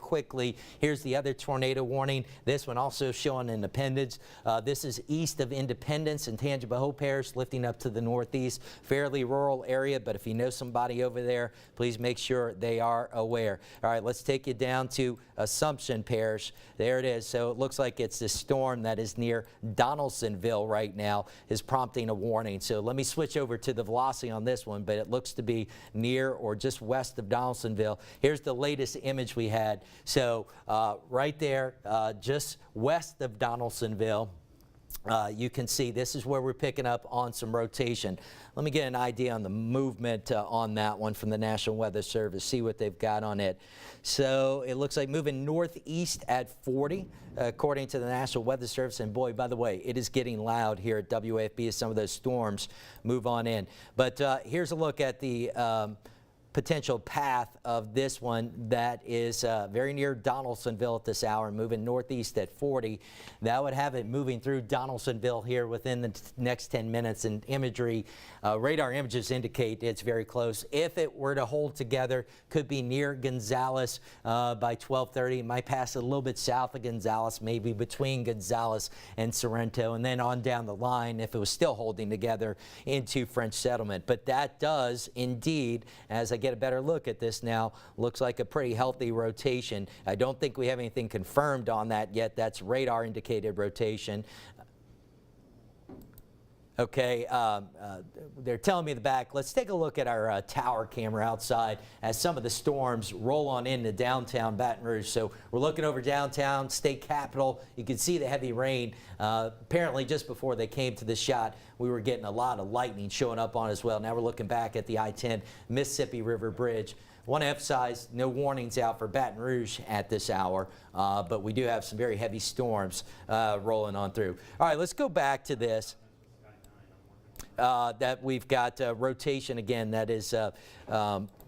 quickly. Here's the other tornado warning. This one also showing Independence. This is east of Independence in Tangipahoa Parish, lifting up to the northeast. Fairly rural area, but if you know somebody over there, please make sure they are aware. All right, let's take you down to Ascension Parish. There it is. So it looks like it's this storm that is near Donaldsonville right now is prompting a warning. So let me switch over to the velocity on this one, but it looks to be near or just west of Donaldsonville. Here's the latest image we had. So right there, just west of Donaldsonville, you can see this is where we're picking up on some rotation. Let me get an idea on the movement on that one from the National Weather Service, see what they've got on it. So it looks like moving northeast at 40, according to the National Weather Service. And boy, by the way, it is getting loud here at WAFB as some of those storms move on in. But here's a look at the potential path of this one that is very near Donaldsonville at this hour, moving northeast at 40. That would have it moving through Donaldsonville here within the next 10 minutes, and imagery, radar images indicate it's very close. If it were to hold together, could be near Gonzales by 12:30. It might pass a little bit south of Gonzales, maybe between Gonzales and Sorrento, and then on down the line, if it was still holding together, into French Settlement. But that does indeed, as I get a better look at this now, looks like a pretty healthy rotation. I don't think we have anything confirmed on that yet. That's radar indicated rotation. Okay, they're telling me in the back. Let's take a look at our tower camera outside as some of the storms roll on into downtown Baton Rouge. So we're looking over downtown, state capitol. You can see the heavy rain. Apparently just before they came to the shot, we were getting a lot of lightning showing up on as well. Now we're looking back at the I-10 Mississippi River Bridge. Want to emphasize, no warnings out for Baton Rouge at this hour, but we do have some very heavy storms rolling on through. All right, let's go back to this. That we've got rotation again that is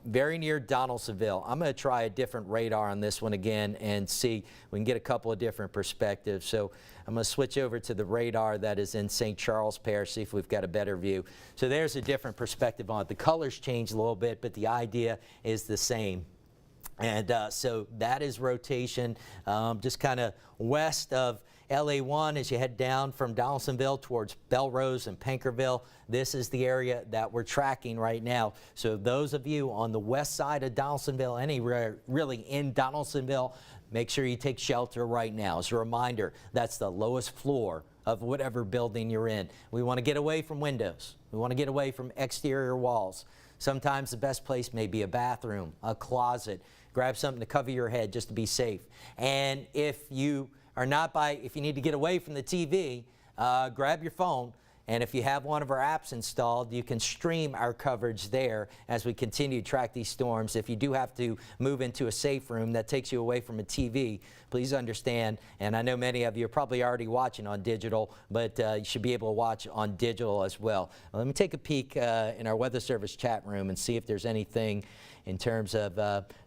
very near Donaldsonville. I'm going to try a different radar on this one again and see if we can get a couple of different perspectives. So I'm going to switch over to the radar that is in St. Charles Parish, see if we've got a better view. So there's a different perspective on it. The colors change a little bit, but the idea is the same. And so that is rotation just kind of west of LA1 as you head down from Donaldsonville towards Belrose and Pankerville. This is the area that we're tracking right now. So those of you on the west side of Donaldsonville, anywhere really in Donaldsonville, make sure you take shelter right now. As a reminder, that's the lowest floor of whatever building you're in. We want to get away from windows. We want to get away from exterior walls. Sometimes the best place may be a bathroom, a closet. Grab something to cover your head just to be safe. And if you are not if you need to get away from the TV, grab your phone. And if you have one of our apps installed, you can stream our coverage there as we continue to track these storms. If you do have to move into a safe room that takes you away from a TV, please understand, and I know many of you are probably already watching on digital, but you should be able to watch on digital as well. Let me take a peek in our Weather Service chat room and see if there's anything in terms of,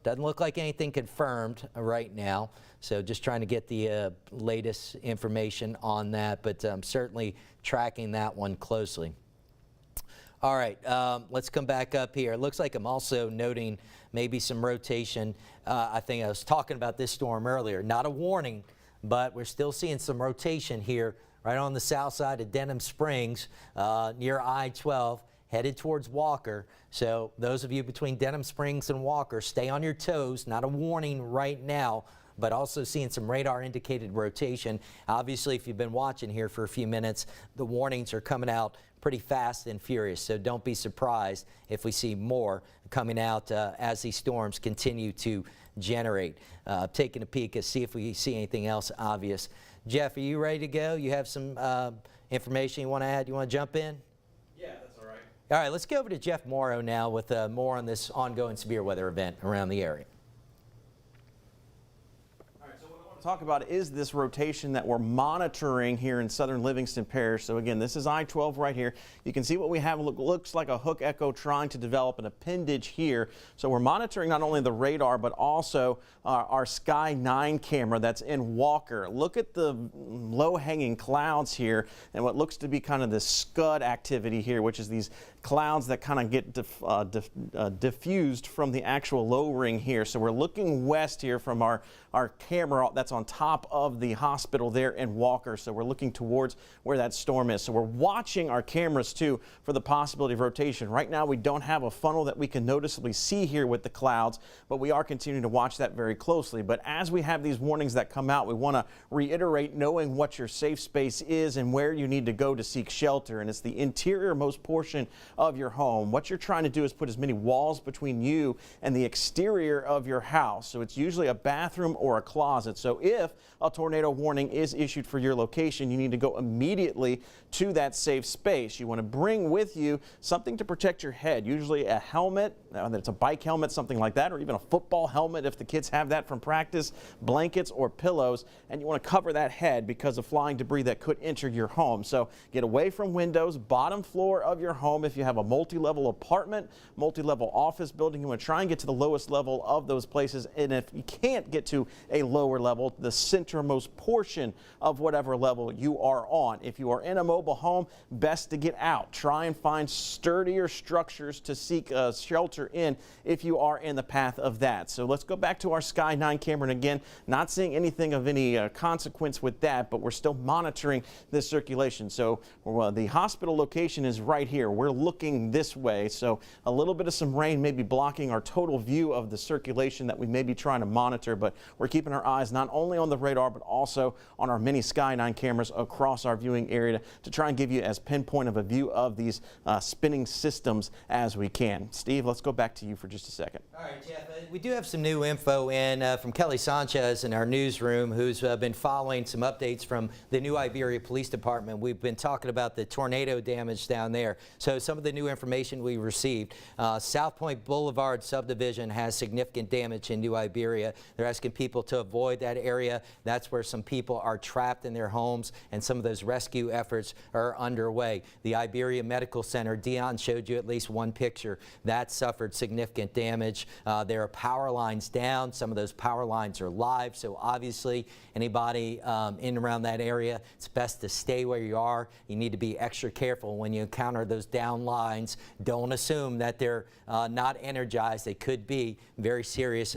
doesn't look like anything confirmed right now. So just trying to get the latest information on that, but I'm certainly tracking that one closely. All right, let's come back up here. It looks like I'm also noting maybe some rotation. I think I was talking about this storm earlier. Not a warning, but we're still seeing some rotation here right on the south side of Denham Springs near I-12. Headed towards Walker. So those of you between Denham Springs and Walker, stay on your toes. Not a warning right now, but also seeing some radar indicated rotation. Obviously, if you've been watching here for a few minutes, the warnings are coming out pretty fast and furious. So don't be surprised if we see more coming out as these storms continue to generate. Taking a peek to see if we see anything else obvious. Jeff, are you ready to go? You have some information you want to add? You want to jump in? All right, let's go over to Jeff Morrow now with more on this ongoing severe weather event around the area. All right, so what I want to talk about is this rotation that we're monitoring here in southern Livingston Parish. So again, this is I-12 right here. You can see what we have looks like a hook echo trying to develop an appendage here. So we're monitoring not only the radar, but also our Sky 9 camera that's in Walker. Look at the low-hanging clouds here and what looks to be kind of this scud activity here, which is these clouds that kind of get diffused from the actual lowering here. So we're looking west here from our camera that's on top of the hospital there in Walker. So we're looking towards where that storm is. So we're watching our cameras too for the possibility of rotation. Right now we don't have a funnel that we can noticeably see here with the clouds, but we are continuing to watch that very closely. But as we have these warnings that come out, we want to reiterate knowing what your safe space is and where you need to go to seek shelter. And it's the interior-most portion of your home. What you're trying to do is put as many walls between you and the exterior of your house. So it's usually a bathroom or a closet. So if a tornado warning is issued for your location, you need to go immediately to that safe space. You want to bring with you something to protect your head, usually a helmet, whether it's a bike helmet, something like that, or even a football helmet if the kids have that from practice, blankets or pillows, and you want to cover that head because of flying debris that could enter your home. So get away from windows, bottom floor of your home. If you have a multi-level apartment, multi-level office building, you want to try and get to the lowest level of those places. And if you can't get to a lower level, the centermost portion of whatever level you are on. If you are in a mobile home, best to get out. Try and find sturdier structures to seek shelter in if you are in the path of that. So let's go back to our Sky 9 camera. And again, not seeing anything of any consequence with that, but we're still monitoring this circulation. So the hospital location is right here. We're looking this way. So a little bit of some rain may be blocking our total view of the circulation that we may be trying to monitor, but we're keeping our eyes not only on the radar, but also on our many Sky 9 cameras across our viewing area to try and give you as pinpoint of a view of these spinning systems as we can. Steve, let's go back to you for just a second. All right, Jeff, we do have some new info in from Kelly Sanchez in our newsroom, who's been following some updates from the new Iberia Police Department. We've been talking about the tornado damage down there. So some of the new information we received, South Point Boulevard subdivision has significant damage in New Iberia. They're asking people to avoid that area. That's where some people are trapped in their homes, and some of those rescue efforts are underway. The Iberia Medical Center, Dion showed you at least one picture, that suffered significant damage. There are power lines down. Some of those power lines are live, so obviously anybody in and around that area, it's best to stay where you are. You need to be extra careful when you encounter those down lines. Don't assume that they're not energized. They could be very serious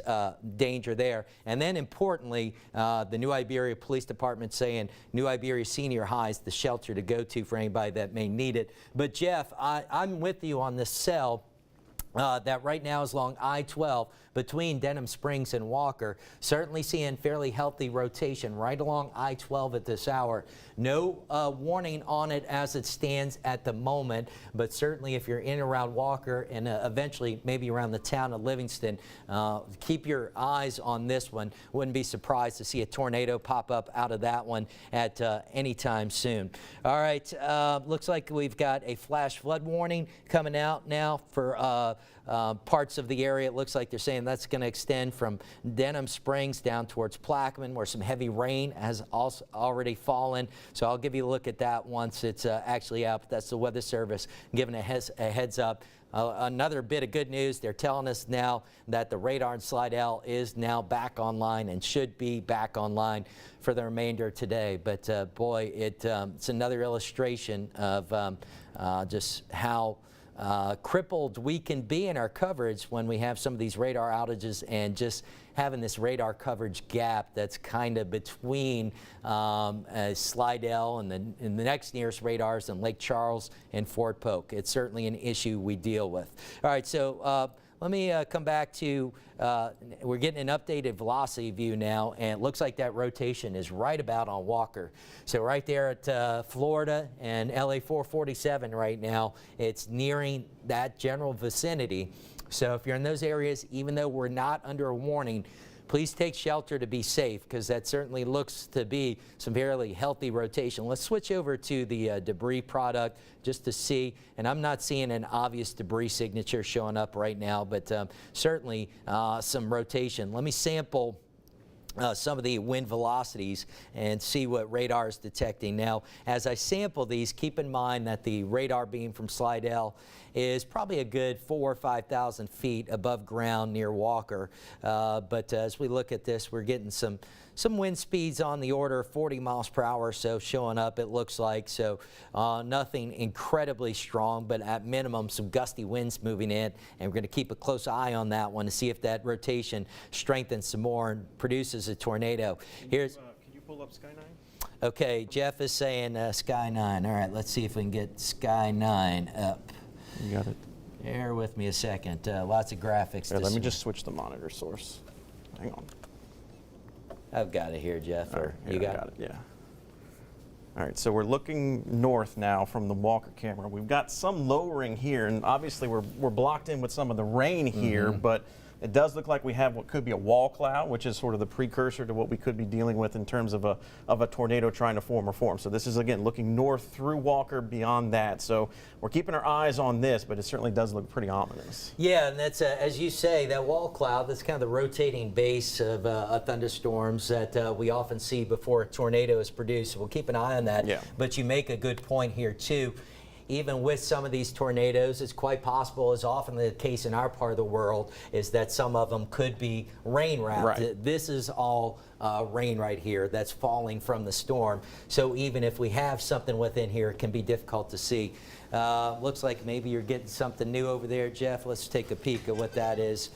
danger there. And then importantly, the New Iberia Police Department saying New Iberia Senior High is the shelter to go to for anybody that may need it. But Jeff, I'm with you on this cell that right now is along I-12 between Denham Springs and Walker. Certainly seeing fairly healthy rotation right along I-12 at this hour. No warning on it as it stands at the moment, but certainly if you're in and around Walker and eventually maybe around the town of Livingston, keep your eyes on this one. Wouldn't be surprised to see a tornado pop up out of that one at any time soon. All right, looks like we've got a flash flood warning coming out now for parts of the area. It looks like they're saying that's going to extend from Denham Springs down towards Plaquemine, where some heavy rain has also already fallen. So I'll give you a look at that once it's actually out. But that's the Weather Service giving a heads up. Another bit of good news, they're telling us now that the radar in Slidell is now back online and should be back online for the remainder of today. But boy, it's another illustration of just how crippled we can be in our coverage when we have some of these radar outages and just having this radar coverage gap that's kind of between Slidell and the next nearest radars in Lake Charles and Fort Polk. It's certainly an issue we deal with. All right, so let me come back to, we're getting an updated velocity view now, and it looks like that rotation is right about on Walker. So right there at Florida and LA 447 right now, it's nearing that general vicinity. So if you're in those areas, even though we're not under a warning, please take shelter to be safe, because that certainly looks to be some fairly healthy rotation. Let's switch over to the debris product just to see, and I'm not seeing an obvious debris signature showing up right now, but certainly some rotation. Let me sample some of the wind velocities and see what radar is detecting. Now, as I sample these, keep in mind that the radar beam from Slidell is probably a good 4,000 or 5,000 feet above ground near Walker. But as we look at this, we're getting some wind speeds on the order of 40 miles per hour or so showing up, it looks like. So nothing incredibly strong, but at minimum some gusty winds moving in, and we're going to keep a close eye on that one to see if that rotation strengthens some more and produces a tornado. Can you pull up Sky 9? Okay, Jeff is saying Sky 9. All right, let's see if we can get Sky 9 up. You got it. Bear with me a second. Lots of graphics. Here, let me just switch the monitor source. Hang on. I've got it here, Jeff. Or you got it? Yeah. All right, so we're looking north now from the Walker camera. We've got some lowering here, and obviously we're blocked in with some of the rain here, but it does look like we have what could be a wall cloud, which is sort of the precursor to what we could be dealing with in terms of a tornado trying to form or form. So this is, again, looking north through Walker beyond that. So we're keeping our eyes on this, but it certainly does look pretty ominous. Yeah, and that's, as you say, that wall cloud, that's kind of the rotating base of thunderstorms that we often see before a tornado is produced. So we'll keep an eye on that. Yeah. But you make a good point here, too. Even with some of these tornadoes, it's quite possible, as often the case in our part of the world, is that some of them could be rain wrapped. Right. This is all rain right here that's falling from the storm. So even if we have something within here, it can be difficult to see. Looks like maybe you're getting something new over there, Jeff. Let's take a peek at what that is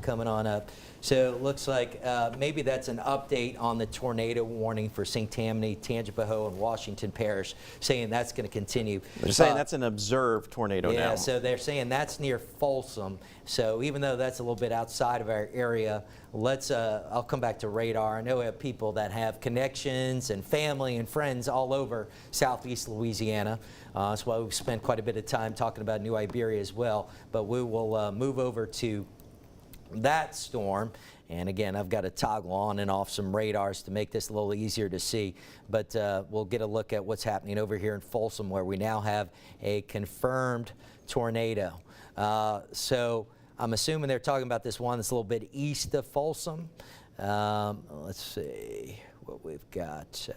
coming on up. So it looks like maybe that's an update on the tornado warning for St. Tammany, Tangipahoa, and Washington Parish, saying that's going to continue. They're saying that's an observed tornado now. Yeah, so they're saying that's near Folsom. So even though that's a little bit outside of our area, let's, I'll come back to radar. I know we have people that have connections and family and friends all over southeast Louisiana. That's why we've spent quite a bit of time talking about New Iberia as well. But we will move over to that storm. And again, I've got to toggle on and off some radars to make this a little easier to see. But we'll get a look at what's happening over here in Folsom, where we now have a confirmed tornado. So I'm assuming they're talking about this one that's a little bit east of Folsom. Let's see what we've got.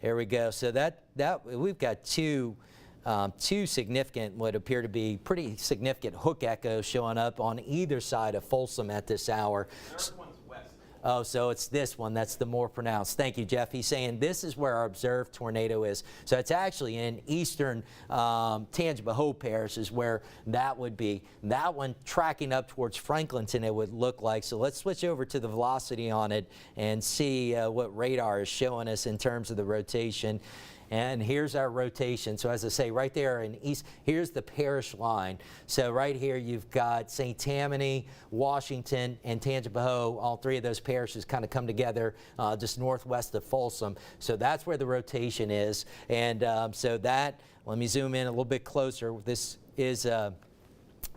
Here we go. So that we've got two significant, what appear to be pretty significant hook echoes showing up on either side of Folsom at this hour. Third one's west. Oh, so it's this one that's the more pronounced. Thank you, Jeff. He's saying this is where our observed tornado is. So it's actually in eastern Tangipahoa Parish is where that would be. That one tracking up towards Franklinton, it would look like. So let's switch over to the velocity on it and see what radar is showing us in terms of the rotation. And here's our rotation. So as I say, right there in east, here's the parish line. So right here you've got St. Tammany, Washington, and Tangipahoa. All three of those parishes kind of come together just northwest of Folsom. So that's where the rotation is. And so that, let me zoom in a little bit closer. This is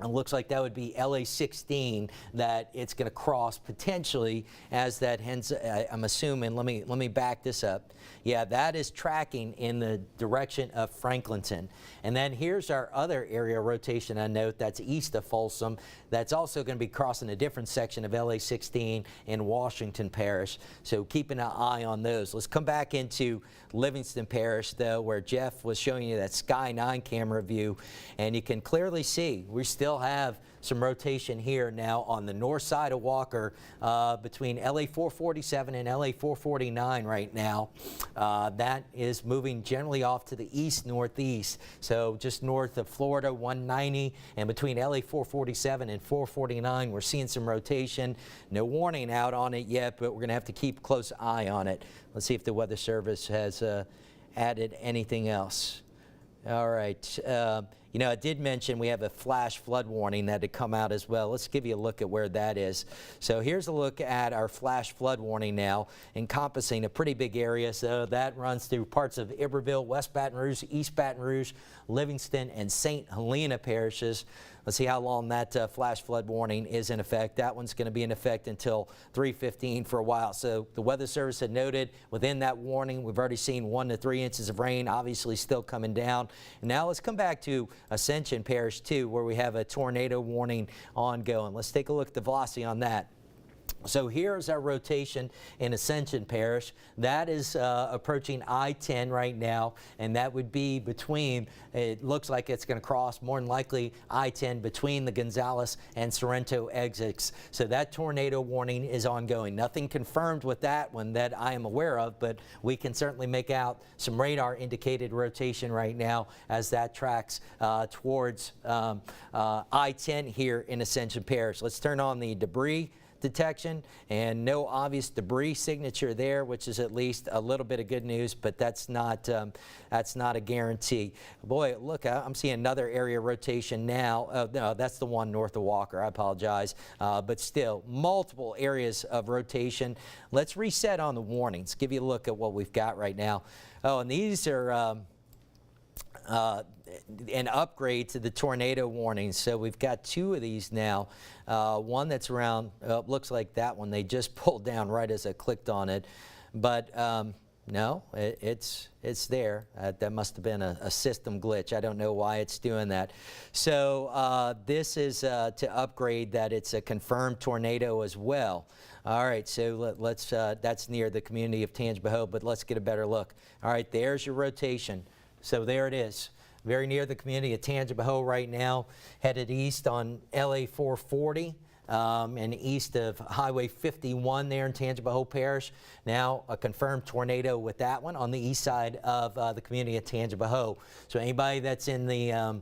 it looks like that would be LA 16 that it's going to cross potentially as that hence I'm assuming, let me back this up. Yeah, that is tracking in the direction of Franklinton. And then here's our other area rotation I note that's east of Folsom. That's also going to be crossing a different section of LA 16 in Washington Parish. So keeping an eye on those. Let's come back into Livingston Parish though, where Jeff was showing you that Sky 9 camera view, and you can clearly see we still have some rotation here now on the north side of Walker between LA 447 and LA 449 right now. That is moving generally off to the east northeast, so just north of Florida 190, and between LA 447 and 449 we're seeing some rotation. No warning out on it yet, but we're going to have to keep a close eye on it. Let's see if the Weather Service has added anything else. All right. You know, I did mention we have a flash flood warning that had come out as well. Let's give you a look at where that is. So here's a look at our flash flood warning now, encompassing a pretty big area. So that runs through parts of Iberville, West Baton Rouge, East Baton Rouge, Livingston, and St. Helena parishes. Let's see how long that flash flood warning is in effect. That one's going to be in effect until 3:15 for a while. So the Weather Service had noted within that warning, we've already seen 1 to 3 inches of rain, obviously still coming down. And now let's come back to Ascension Parish too, where we have a tornado warning ongoing. Let's take a look at the velocity on that. So here's our rotation in Ascension Parish. That is approaching I-10 right now, and that would be between, it looks like it's going to cross more than likely I-10 between the Gonzales and Sorrento exits. So that tornado warning is ongoing. Nothing confirmed with that one that I am aware of, but we can certainly make out some radar indicated rotation right now as that tracks towards I-10 here in Ascension Parish. Let's turn on the debris detection, and no obvious debris signature there, which is at least a little bit of good news, but that's not a guarantee. Boy, look, I'm seeing another area rotation now. No, that's the one north of Walker. I apologize, but still multiple areas of rotation. Let's reset on the warnings. Give you a look at what we've got right now. Oh, and these are an upgrade to the tornado warnings. So we've got two of these now. One that's around, looks like that one they just pulled down right as I clicked on it. But no, it's there. That must have been a system glitch. I don't know why it's doing that. So this is to upgrade that it's a confirmed tornado as well. All right, so let's, that's near the community of Tangipahoa, but let's get a better look. All right, there's your rotation. So there it is, very near the community of Tangipahoa right now, headed east on LA 440 and east of Highway 51 there in Tangipahoa Parish. Now a confirmed tornado with that one on the east side of the community of Tangipahoa. So anybody that's in the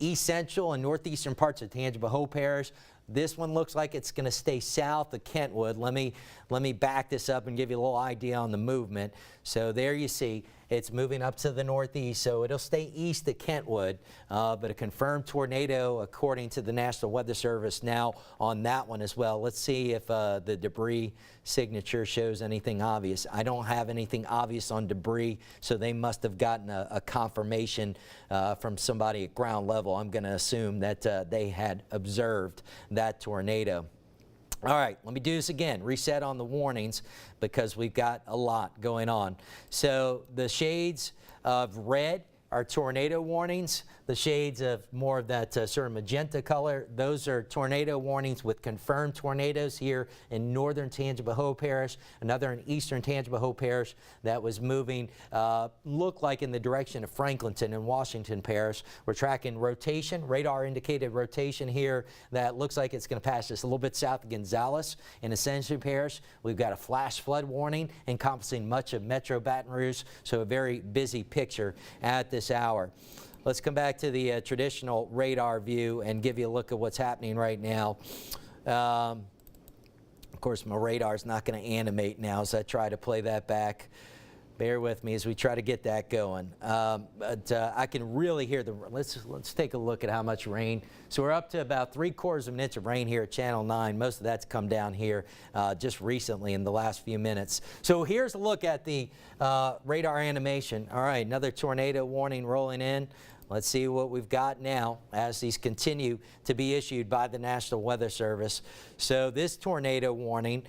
east central and northeastern parts of Tangipahoa Parish, this one looks like it's going to stay south of Kentwood. Let me back this up and give you a little idea on the movement. So there you see it's moving up to the northeast, so it'll stay east of Kentwood, but a confirmed tornado according to the National Weather Service now on that one as well. Let's see if the debris signature shows anything obvious. I don't have anything obvious on debris, so they must have gotten a confirmation from somebody at ground level. I'm going to assume that they had observed that tornado. All right, let me do this again. Reset on the warnings because we've got a lot going on. So the shades of red are tornado warnings. The shades of more of that sort of magenta color, those are tornado warnings with confirmed tornadoes here in northern Tangipahoa Parish, another in eastern Tangipahoa Parish that was moving, looked like in the direction of Franklinton and Washington Parish. We're tracking rotation, radar indicated rotation here that looks like it's going to pass just a little bit south of Gonzales in Ascension Parish. We've got a flash flood warning encompassing much of Metro Baton Rouge, so a very busy picture at this hour. Let's come back to the traditional radar view and give you a look at what's happening right now. Of course, my radar's not going to animate now as I try to play that back. Bear with me as we try to get that going. But I can really hear the, let's take a look at how much rain. So we're up to about 3/4 of an inch of rain here at Channel 9. Most of that's come down here just recently in the last few minutes. So here's a look at the radar animation. All right, another tornado warning rolling in. Let's see what we've got now as these continue to be issued by the National Weather Service. So this tornado warning,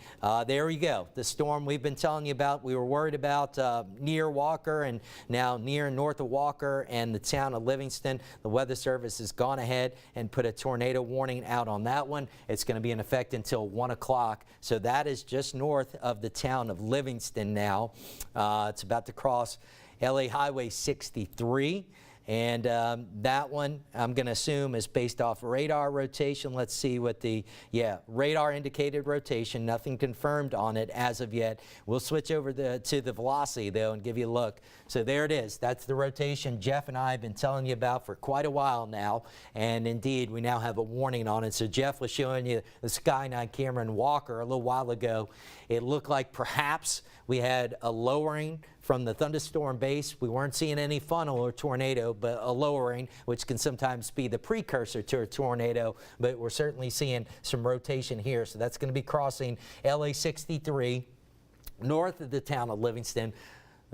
there we go. The storm we've been telling you about, we were worried about near Walker and now near and north of Walker and the town of Livingston. The Weather Service has gone ahead and put a tornado warning out on that one. It's going to be in effect until 1 o'clock. So that is just north of the town of Livingston now. It's about to cross LA Highway 63. And that one, I'm going to assume, is based off radar rotation. Let's see what the, radar indicated rotation. Nothing confirmed on it as of yet. We'll switch over to the velocity, though, and give you a look. So there it is. That's the rotation Jeff and I have been telling you about for quite a while now. And indeed, we now have a warning on it. So Jeff was showing you the Sky9 camera in Walker a little while ago. It looked like perhaps we had a lowering from the thunderstorm base. We weren't seeing any funnel or tornado, but a lowering, which can sometimes be the precursor to a tornado, but we're certainly seeing some rotation here. So that's going to be crossing LA 63 north of the town of Livingston.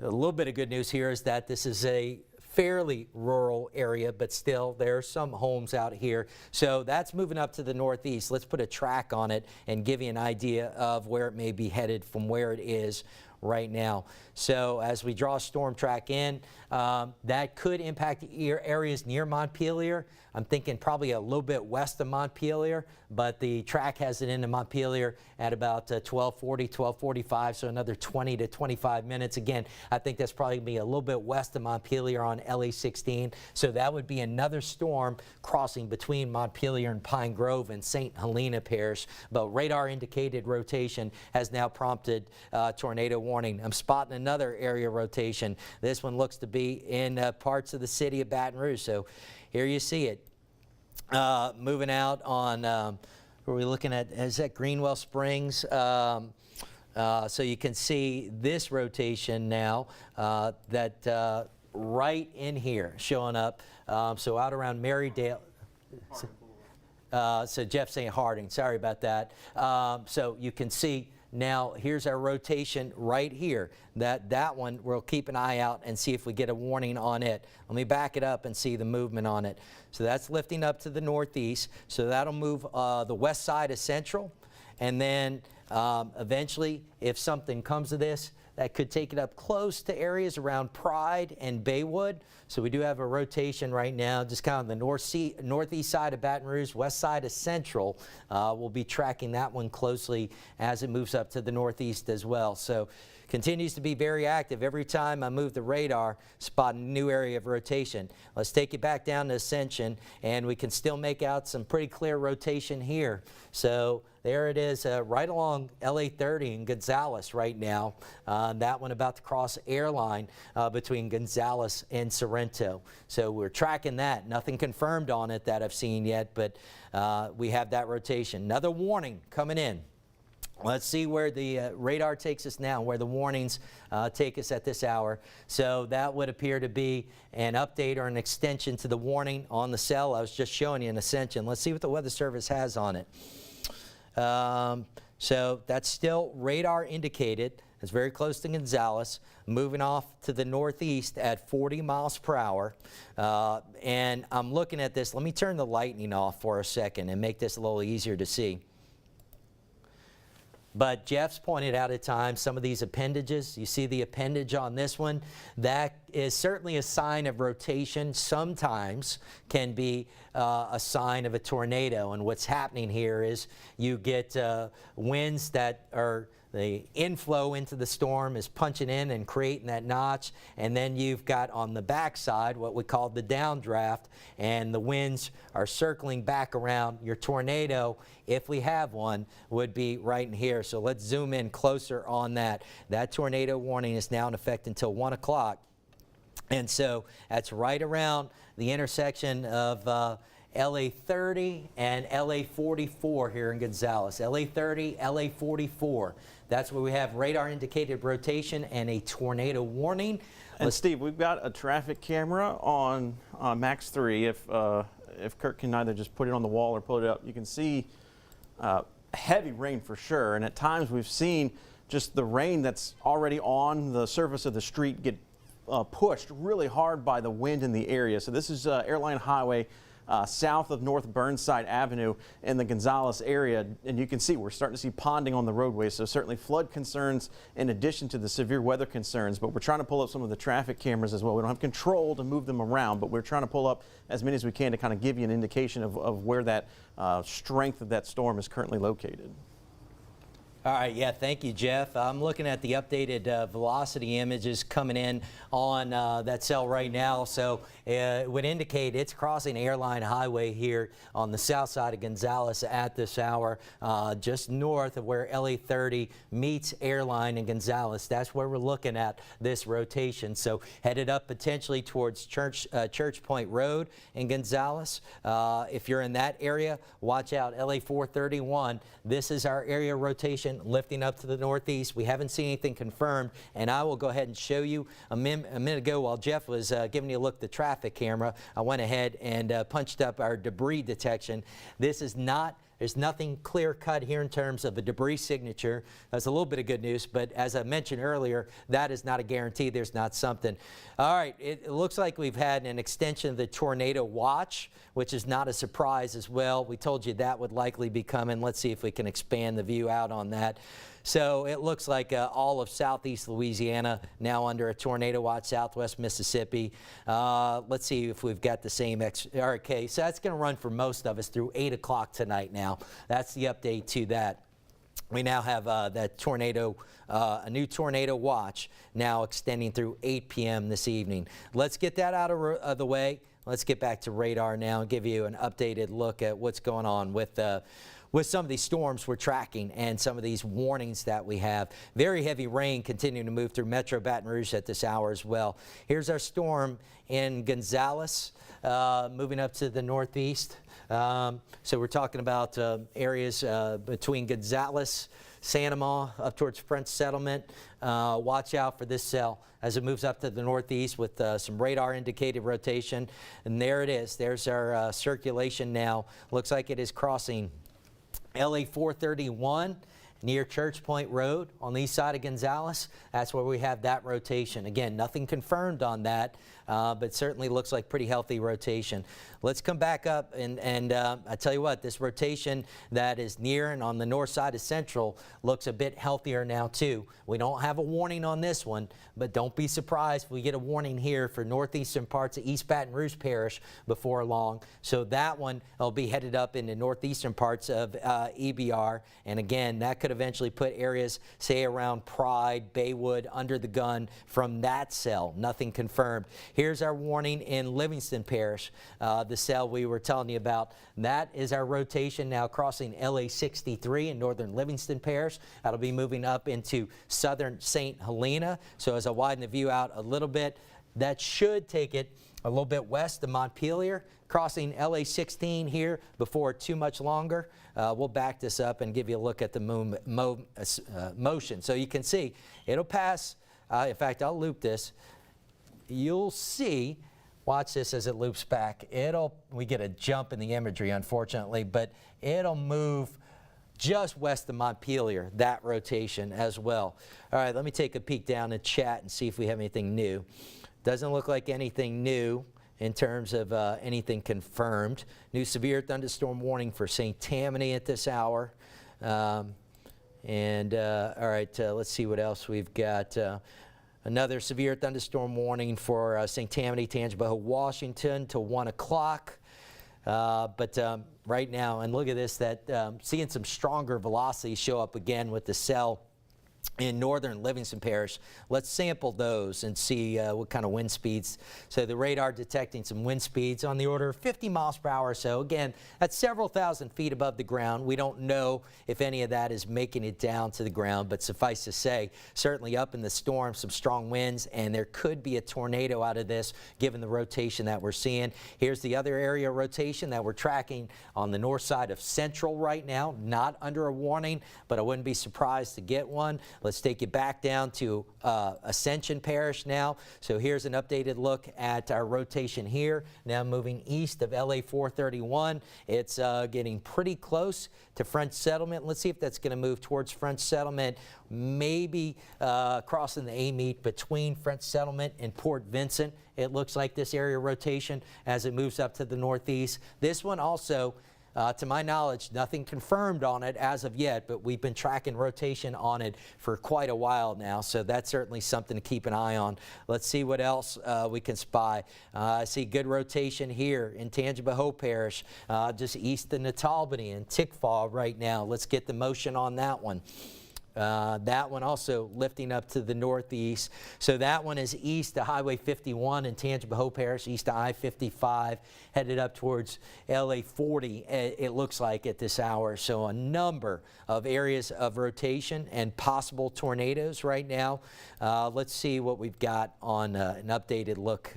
A little bit of good news here is that this is a fairly rural area, but still there are some homes out here. So that's moving up to the northeast. Let's put a track on it and give you an idea of where it may be headed from where it is right now. So as we draw storm track in, that could impact areas near Montpelier. I'm thinking probably a little bit west of Montpelier, but the track has it into Montpelier at about 12:40, 12:45, so another 20 to 25 minutes. Again, I think that's probably going to be a little bit west of Montpelier on LA 16, so that would be another storm crossing between Montpelier and Pine Grove and St. Helena Parish. But radar indicated rotation has now prompted tornado warning. I'm spotting another area rotation. This one looks to be in parts of the city of Baton Rouge, so here you see it. Moving out on, where we're looking at, is that Greenwell Springs? So you can see this rotation now that right in here showing up. So out around Marydale. So Jeff saying Harding, sorry about that. So you can see now here's our rotation right here. That one, we'll keep an eye out and see if we get a warning on it. Let me back it up and see the movement on it. So that's lifting up to the northeast. So that'll move the west side of Central. And then eventually, if something comes of this, that could take it up close to areas around Pride and Baywood. So we do have a rotation right now, just kind of the northeast side of Baton Rouge, west side of Central. We'll be tracking that one closely as it moves up to the northeast as well. So continues to be very active. Every time I move the radar, spot a new area of rotation. Let's take it back down to Ascension, and we can still make out some pretty clear rotation here. So there it is, right along LA 30 and Gonzales right now. That one about to cross airline between Gonzales and Sorrento. So we're tracking that. Nothing confirmed on it that I've seen yet, but we have that rotation. Another warning coming in. Let's see where the radar takes us now, where the warnings take us at this hour. So that would appear to be an update or an extension to the warning on the cell I was just showing you in Ascension. Let's see what the Weather Service has on it. So that's still radar indicated. It's very close to Gonzales, moving off to the northeast at 40 miles per hour. And I'm looking at this. Let me turn the lightning off for a second and make this a little easier to see. But Jeff's pointed out at times some of these appendages. You see the appendage on this one? That is certainly a sign of rotation. Sometimes can be a sign of a tornado. And what's happening here is you get winds that are the inflow into the storm is punching in and creating that notch, and then you've got on the backside what we call the downdraft, and the winds are circling back around. Your tornado, if we have one, would be right in here. So let's zoom in closer on that. That tornado warning is now in effect until 1 o'clock, and so that's right around the intersection of LA 30 and LA 44 here in Gonzales. LA 30, LA 44. That's where we have radar indicated rotation and a tornado warning. And Steve, we've got a traffic camera on Max 3. If Kirk can either just put it on the wall or pull it up, you can see heavy rain for sure. And at times we've seen just the rain that's already on the surface of the street get pushed really hard by the wind in the area. So this is Airline Highway south of North Burnside Avenue in the Gonzales area, and you can see we're starting to see ponding on the roadways, so certainly flood concerns in addition to the severe weather concerns. But we're trying to pull up some of the traffic cameras as well. We don't have control to move them around, but we're trying to pull up as many as we can to kind of give you an indication of where that strength of that storm is currently located. All right, yeah, thank you, Jeff. I'm looking at the updated velocity images coming in on that cell right now. So it would indicate it's crossing Airline Highway here on the south side of Gonzales at this hour, just north of where LA 30 meets Airline in Gonzales. That's where we're looking at this rotation. So headed up potentially towards Church Point Road in Gonzales. If you're in that area, watch out, LA 431. This is our area rotation lifting up to the northeast. We haven't seen anything confirmed, and I will go ahead and show you. A minute ago, while Jeff was giving you a look at the traffic camera, I went ahead and punched up our debris detection. This is not, there's nothing clear cut here in terms of a debris signature. That's a little bit of good news, but as I mentioned earlier, that is not a guarantee. There's not something. All right, it looks like we've had an extension of the tornado watch, which is not a surprise as well. We told you that would likely be coming. Let's see if we can expand the view out on that. So it looks like all of southeast Louisiana now under a tornado watch, southwest Mississippi. Let's see if we've got the same. Okay, so that's going to run for most of us through 8 o'clock tonight now. That's the update to that. We now have that tornado, a new tornado watch now extending through 8 p.m. this evening. Let's get that out of the way. Let's get back to radar now and give you an updated look at what's going on with some of these storms we're tracking and some of these warnings that we have. Very heavy rain continuing to move through Metro Baton Rouge at this hour as well. Here's our storm in Gonzales, moving up to the northeast. So we're talking about areas between Gonzales, Santa Ma, up towards French Settlement. Watch out for this cell as it moves up to the northeast with some radar indicated rotation. And there it is. There's our circulation now. Looks like it is crossing LA 431 near Church Point Road on the east side of Gonzales. That's where we have that rotation. Again, nothing confirmed on that, but certainly looks like pretty healthy rotation. Let's come back up and I tell you what, this rotation that is near and on the north side of Central looks a bit healthier now too. We don't have a warning on this one, but don't be surprised if we get a warning here for northeastern parts of East Baton Rouge Parish before long. So that one will be headed up into northeastern parts of EBR, and again, that could eventually put areas, say around Pride, Baywood, under the gun from that cell. Nothing confirmed. Here's our warning in Livingston Parish. The cell we were telling you about. That is our rotation now crossing LA 63 in northern Livingston Parish. That'll be moving up into southern St. Helena. So as I widen the view out a little bit, that should take it a little bit west of Montpelier, crossing LA 16 here before too much longer. We'll back this up and give you a look at the motion. So you can see it'll pass. In fact, I'll loop this. You'll see. Watch this as it loops back. We get a jump in the imagery, unfortunately, but it'll move just west of Montpelier, that rotation as well. All right, let me take a peek down the chat and see if we have anything new. Doesn't look like anything new in terms of anything confirmed. New severe thunderstorm warning for St. Tammany at this hour. All right, let's see what else we've got. Another severe thunderstorm warning for St. Tammany, Tangipahoa, Washington till 1 o'clock. Right now, and look at this, seeing some stronger velocity show up again with the cell in northern Livingston Parish. Let's sample those and see what kind of wind speeds. So the radar detecting some wind speeds on the order of 50 miles per hour or so. Again, that's several thousand feet above the ground. We don't know if any of that is making it down to the ground, but suffice to say, certainly up in the storm, some strong winds, and there could be a tornado out of this given the rotation that we're seeing. Here's the other area rotation that we're tracking on the north side of Central right now, not under a warning, but I wouldn't be surprised to get one. Let's take you back down to Ascension Parish now. So here's an updated look at our rotation here. Now moving east of LA 431. It's getting pretty close to French Settlement. Let's see if that's going to move towards French Settlement, maybe crossing the A-meet between French Settlement and Port Vincent. It looks like this area rotation as it moves up to the northeast. This one also, to my knowledge, nothing confirmed on it as of yet, but we've been tracking rotation on it for quite a while now, so that's certainly something to keep an eye on. Let's see what else we can spy. I see good rotation here in Tangipahoa Parish, just east of Natalbany and Tickfaw right now. Let's get the motion on that one. That one also lifting up to the northeast. So that one is east of Highway 51 in Tangipahoa Parish, east of I-55, headed up towards LA 40, it looks like at this hour. So a number of areas of rotation and possible tornadoes right now. Let's see what we've got on an updated look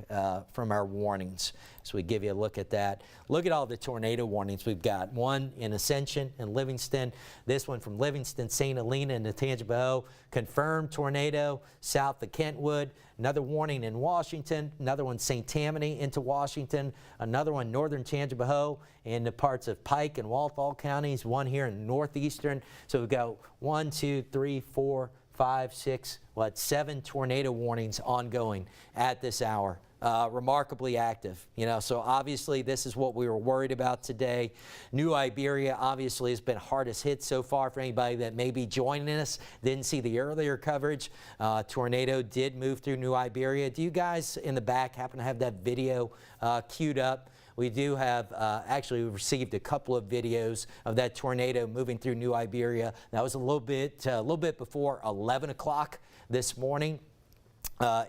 from our warnings. So we give you a look at that. Look at all the tornado warnings we've got. One in Ascension and Livingston. This one from Livingston, St. Helena into Tangipahoa. Confirmed tornado south of Kentwood. Another warning in Washington. Another one St. Tammany into Washington. Another one northern Tangipahoa in the parts of Pike and Walthall counties. One here in northeastern. So we've got 1, 2, 3, 4, 5, 6, 7 tornado warnings ongoing at this hour. Remarkably active, so obviously this is what we were worried about today. New Iberia obviously has been hardest hit so far. For anybody that may be joining us, didn't see the earlier coverage, tornado did move through New Iberia. Do you guys in the back happen to have that video queued up? We do have, actually we received a couple of videos of that tornado moving through New Iberia. That was a little bit before 11 o'clock this morning.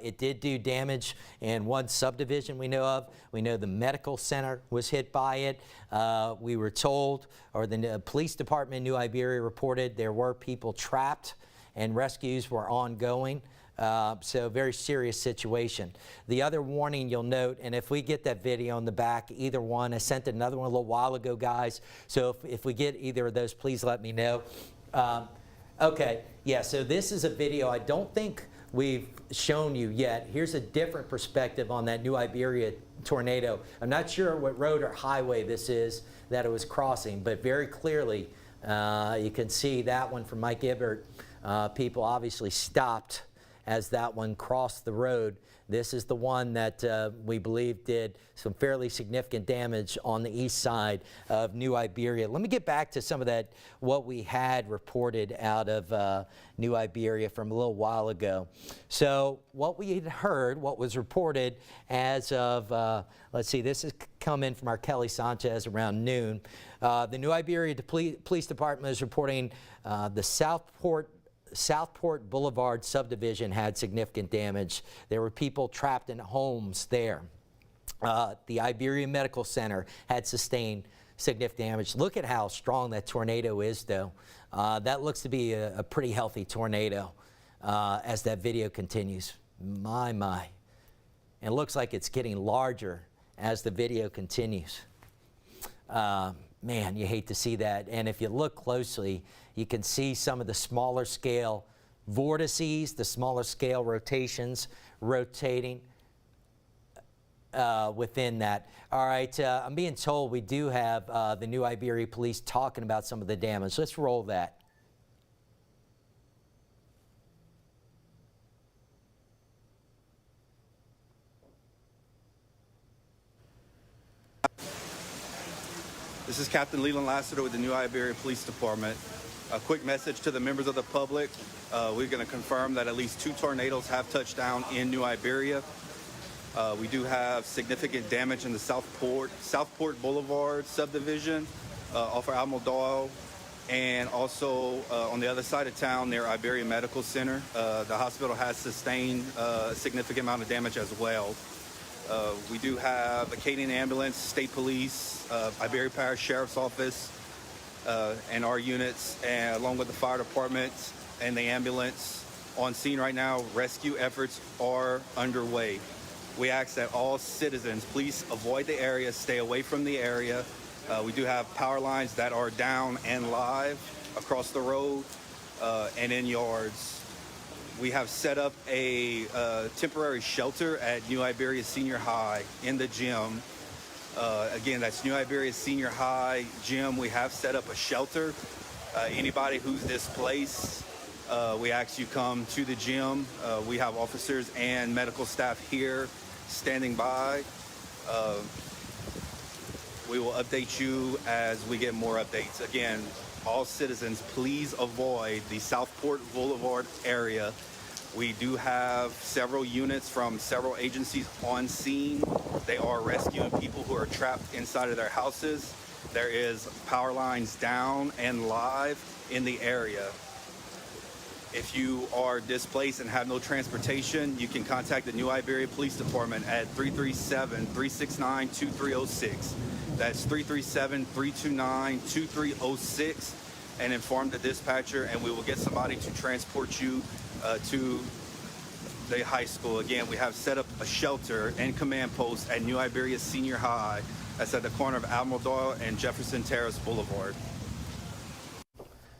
It did do damage in one subdivision we know of. We know the medical center was hit by it. We were told, or the police department in New Iberia reported there were people trapped and rescues were ongoing. So very serious situation. The other warning you'll note, and if we get that video in the back, either one, I sent another one a little while ago, guys. So if we get either of those, please let me know. Okay, yeah, so this is a video I don't think we've shown you yet. Here's a different perspective on that New Iberia tornado. I'm not sure what road or highway this is that it was crossing, but very clearly you can see that one from Mike Ibbert. People obviously stopped as that one crossed the road. This is the one that we believe did some fairly significant damage on the east side of New Iberia. Let me get back to some of that, what we had reported out of New Iberia from a little while ago. So what we had heard, what was reported as of, let's see, this has come in from our Kelly Sanchez around noon. The New Iberia Police Department is reporting the Southport Boulevard subdivision had significant damage. There were people trapped in homes there. The Iberia Medical Center had sustained significant damage. Look at how strong that tornado is, though. That looks to be a pretty healthy tornado as that video continues. My. And it looks like it's getting larger as the video continues. Man, you hate to see that. And if you look closely, you can see some of the smaller scale vortices, the smaller scale rotations rotating within that. All right, I'm being told we do have the New Iberia Police talking about some of the damage. Let's roll that. This is Captain Leland Lassiter with the New Iberia Police Department. A quick message to the members of the public. We're going to confirm that at least 2 tornadoes have touched down in New Iberia. We do have significant damage in the Southport Boulevard subdivision off of Almodal, and also on the other side of town near Iberia Medical Center. The hospital has sustained a significant amount of damage as well. We do have Acadian Ambulance, State Police, Iberia Parish Sheriff's Office, and our units, and along with the fire department and the ambulance on scene right now. Rescue efforts are underway. We ask that all citizens please avoid the area, stay away from the area. We do have power lines that are down and live across the road and in yards. We have set up a temporary shelter at New Iberia Senior High in the gym. Again, that's New Iberia Senior High gym. We have set up a shelter. Anybody who's displaced, we ask you come to the gym. We have officers and medical staff here standing by. We will update you as we get more updates. Again, all citizens, please avoid the Southport Boulevard area. We do have several units from several agencies on scene. They are rescuing people who are trapped inside of their houses. There is power lines down and live in the area. If you are displaced and have no transportation, you can contact the New Iberia Police Department at 337-369-2306. That's 337-329-2306, and inform the dispatcher, and we will get somebody to transport you to the high school. Again, we have set up a shelter and command post at New Iberia Senior High. That's at the corner of Almodal and Jefferson Terrace Boulevard.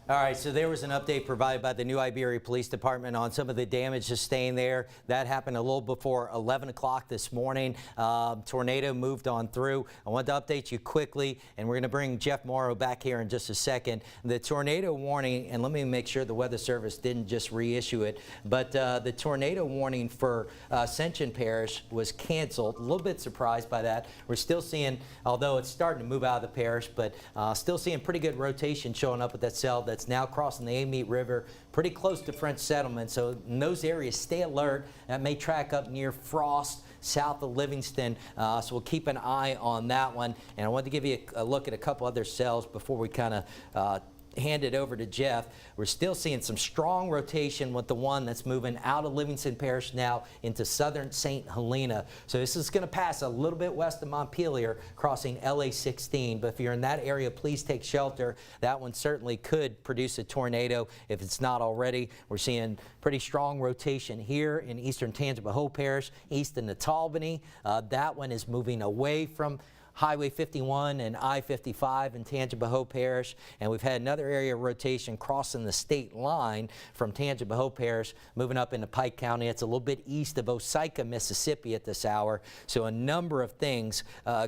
All right, so there was an update provided by the New Iberia Police Department on some of the damage sustained there. That happened a little before 11 o'clock this morning. Tornado moved on through. I want to update you quickly, and we're going to bring Jeff Morrow back here in just a second. The tornado warning, and let me make sure the Weather Service didn't just reissue it, but the tornado warning for Ascension Parish was canceled. A little bit surprised by that. We're still seeing, although it's starting to move out of the parish, but still seeing pretty good rotation showing up at that cell that's now crossing the Amite River, pretty close to French settlement. So in those areas, stay alert. That may track up near Frost, south of Livingston. So we'll keep an eye on that one. And I wanted to give you a look at a couple other cells before we kind of hand it over to Jeff. We're still seeing some strong rotation with the one that's moving out of Livingston Parish now into southern St. Helena. So this is going to pass a little bit west of Montpelier, crossing LA 16. But if you're in that area, please take shelter. That one certainly could produce a tornado if it's not already. We're seeing pretty strong rotation here in eastern Tangipahoa Parish, east of Natalbany. That one is moving away from Highway 51 and I-55 in Tangipahoa Parish, and we've had another area of rotation crossing the state line from Tangipahoa Parish, moving up into Pike County. It's a little bit east of Osika, Mississippi at this hour. So a number of things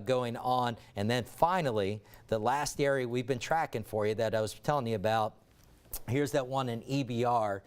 going on. And then finally, the last area we've been tracking for you that I was telling you about, here's that one in EBR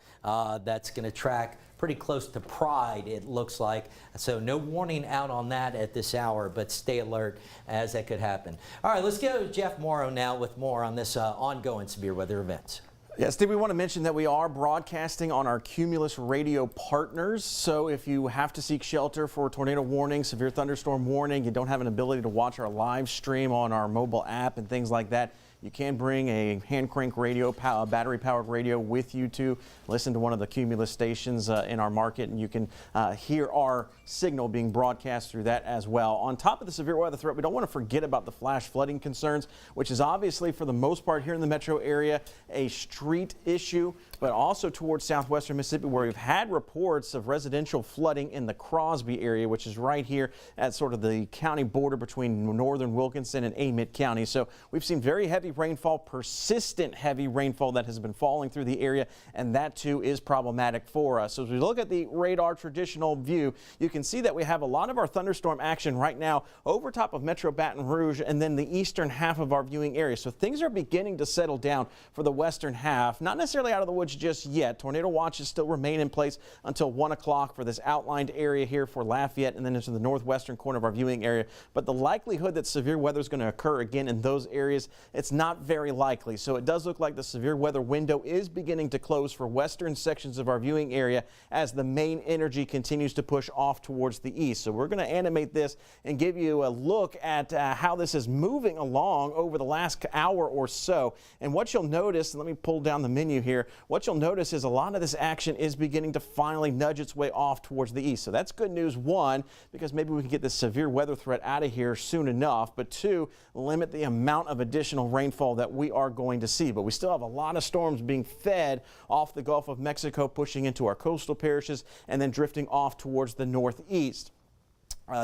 that's going to track pretty close to Pride, it looks like. So no warning out on that at this hour, but stay alert as that could happen. All right, let's go to Jeff Morrow now with more on this ongoing severe weather events. Yes, Steve, we want to mention that we are broadcasting on our Cumulus radio partners. So if you have to seek shelter for tornado warning, severe thunderstorm warning, you don't have an ability to watch our live stream on our mobile app and things like that, you can bring a hand crank radio, battery-powered radio with you to listen to one of the Cumulus stations in our market, and you can hear our signal being broadcast through that as well. On top of the severe weather threat, we don't want to forget about the flash flooding concerns, which is obviously, for the most part here in the metro area, a street issue, but also towards southwestern Mississippi, where we've had reports of residential flooding in the Crosby area, which is right here at sort of the county border between northern Wilkinson and Amite County. So we've seen very heavy rainfall, persistent heavy rainfall that has been falling through the area, and that too is problematic for us. So as we look at the radar traditional view, you can see that we have a lot of our thunderstorm action right now over top of Metro Baton Rouge and then the eastern half of our viewing area. So things are beginning to settle down for the western half, not necessarily out of the woods just yet. Tornado watches still remain in place until 1 o'clock for this outlined area here for Lafayette and then into the northwestern corner of our viewing area. But the likelihood that severe weather is going to occur again in those areas, it's not very likely. So it does look like the severe weather window is beginning to close for western sections of our viewing area as the main energy continues to push off towards the east. So we're going to animate this and give you a look at how this is moving along over the last hour or so. And what you'll notice, let me pull down the menu here, what you'll notice is a lot of this action is beginning to finally nudge its way off towards the east. So that's good news, one, because maybe we can get this severe weather threat out of here soon enough, but two, limit the amount of additional rainfall that we are going to see. But we still have a lot of storms being fed off the Gulf of Mexico, pushing into our coastal parishes and then drifting off towards the northeast.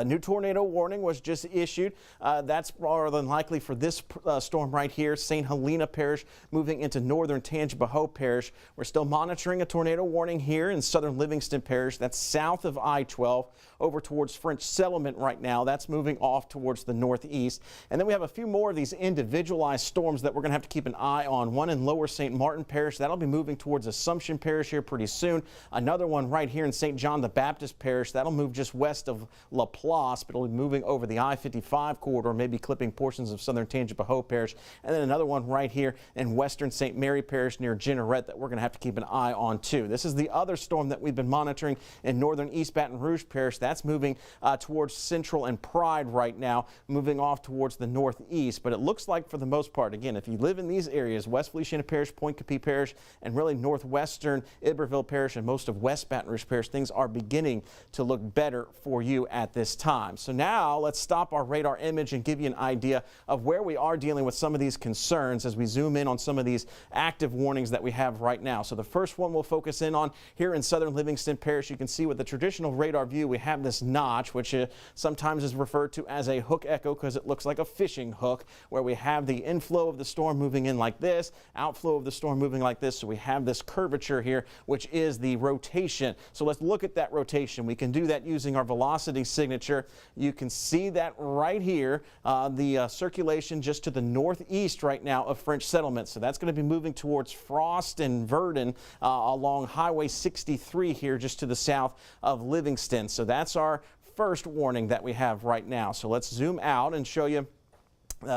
New tornado warning was just issued. That's more than likely for this storm right here, St. Helena Parish moving into northern Tangipahoa Parish. We're still monitoring a tornado warning here in southern Livingston Parish. That's south of I-12 over towards French Settlement right now. That's moving off towards the northeast. And then we have a few more of these individualized storms that we're going to have to keep an eye on. One in lower St. Martin Parish. That'll be moving towards Assumption Parish here pretty soon. Another one right here in St. John the Baptist Parish. That'll move just west of La Place, but it'll be moving over the I-55 corridor, maybe clipping portions of southern Tangipahoa Parish. And then another one right here in western St. Mary Parish near Jeanerette that we're going to have to keep an eye on too. This is the other storm that we've been monitoring in northern East Baton Rouge Parish. That's moving towards Central and Pride right now, moving off towards the northeast. But it looks like, for the most part, again, if you live in these areas, West Feliciana Parish, Point Capee Parish, and really northwestern Iberville Parish and most of West Baton Rouge Parish, things are beginning to look better for you at this this time. So now let's stop our radar image and give you an idea of where we are dealing with some of these concerns as we zoom in on some of these active warnings that we have right now. So the first one we'll focus in on here in southern Livingston Parish. You can see with the traditional radar view we have this notch, which sometimes is referred to as a hook echo because it looks like a fishing hook, where we have the inflow of the storm moving in like this, outflow of the storm moving like this. So we have this curvature here, which is the rotation. So let's look at that rotation. We can do that using our velocity signature. You can see that right here, the circulation just to the northeast right now of French Settlement. So that's going to be moving towards Frost and Verdon along Highway 63 here just to the south of Livingston. So that's our first warning that we have right now. So let's zoom out and show you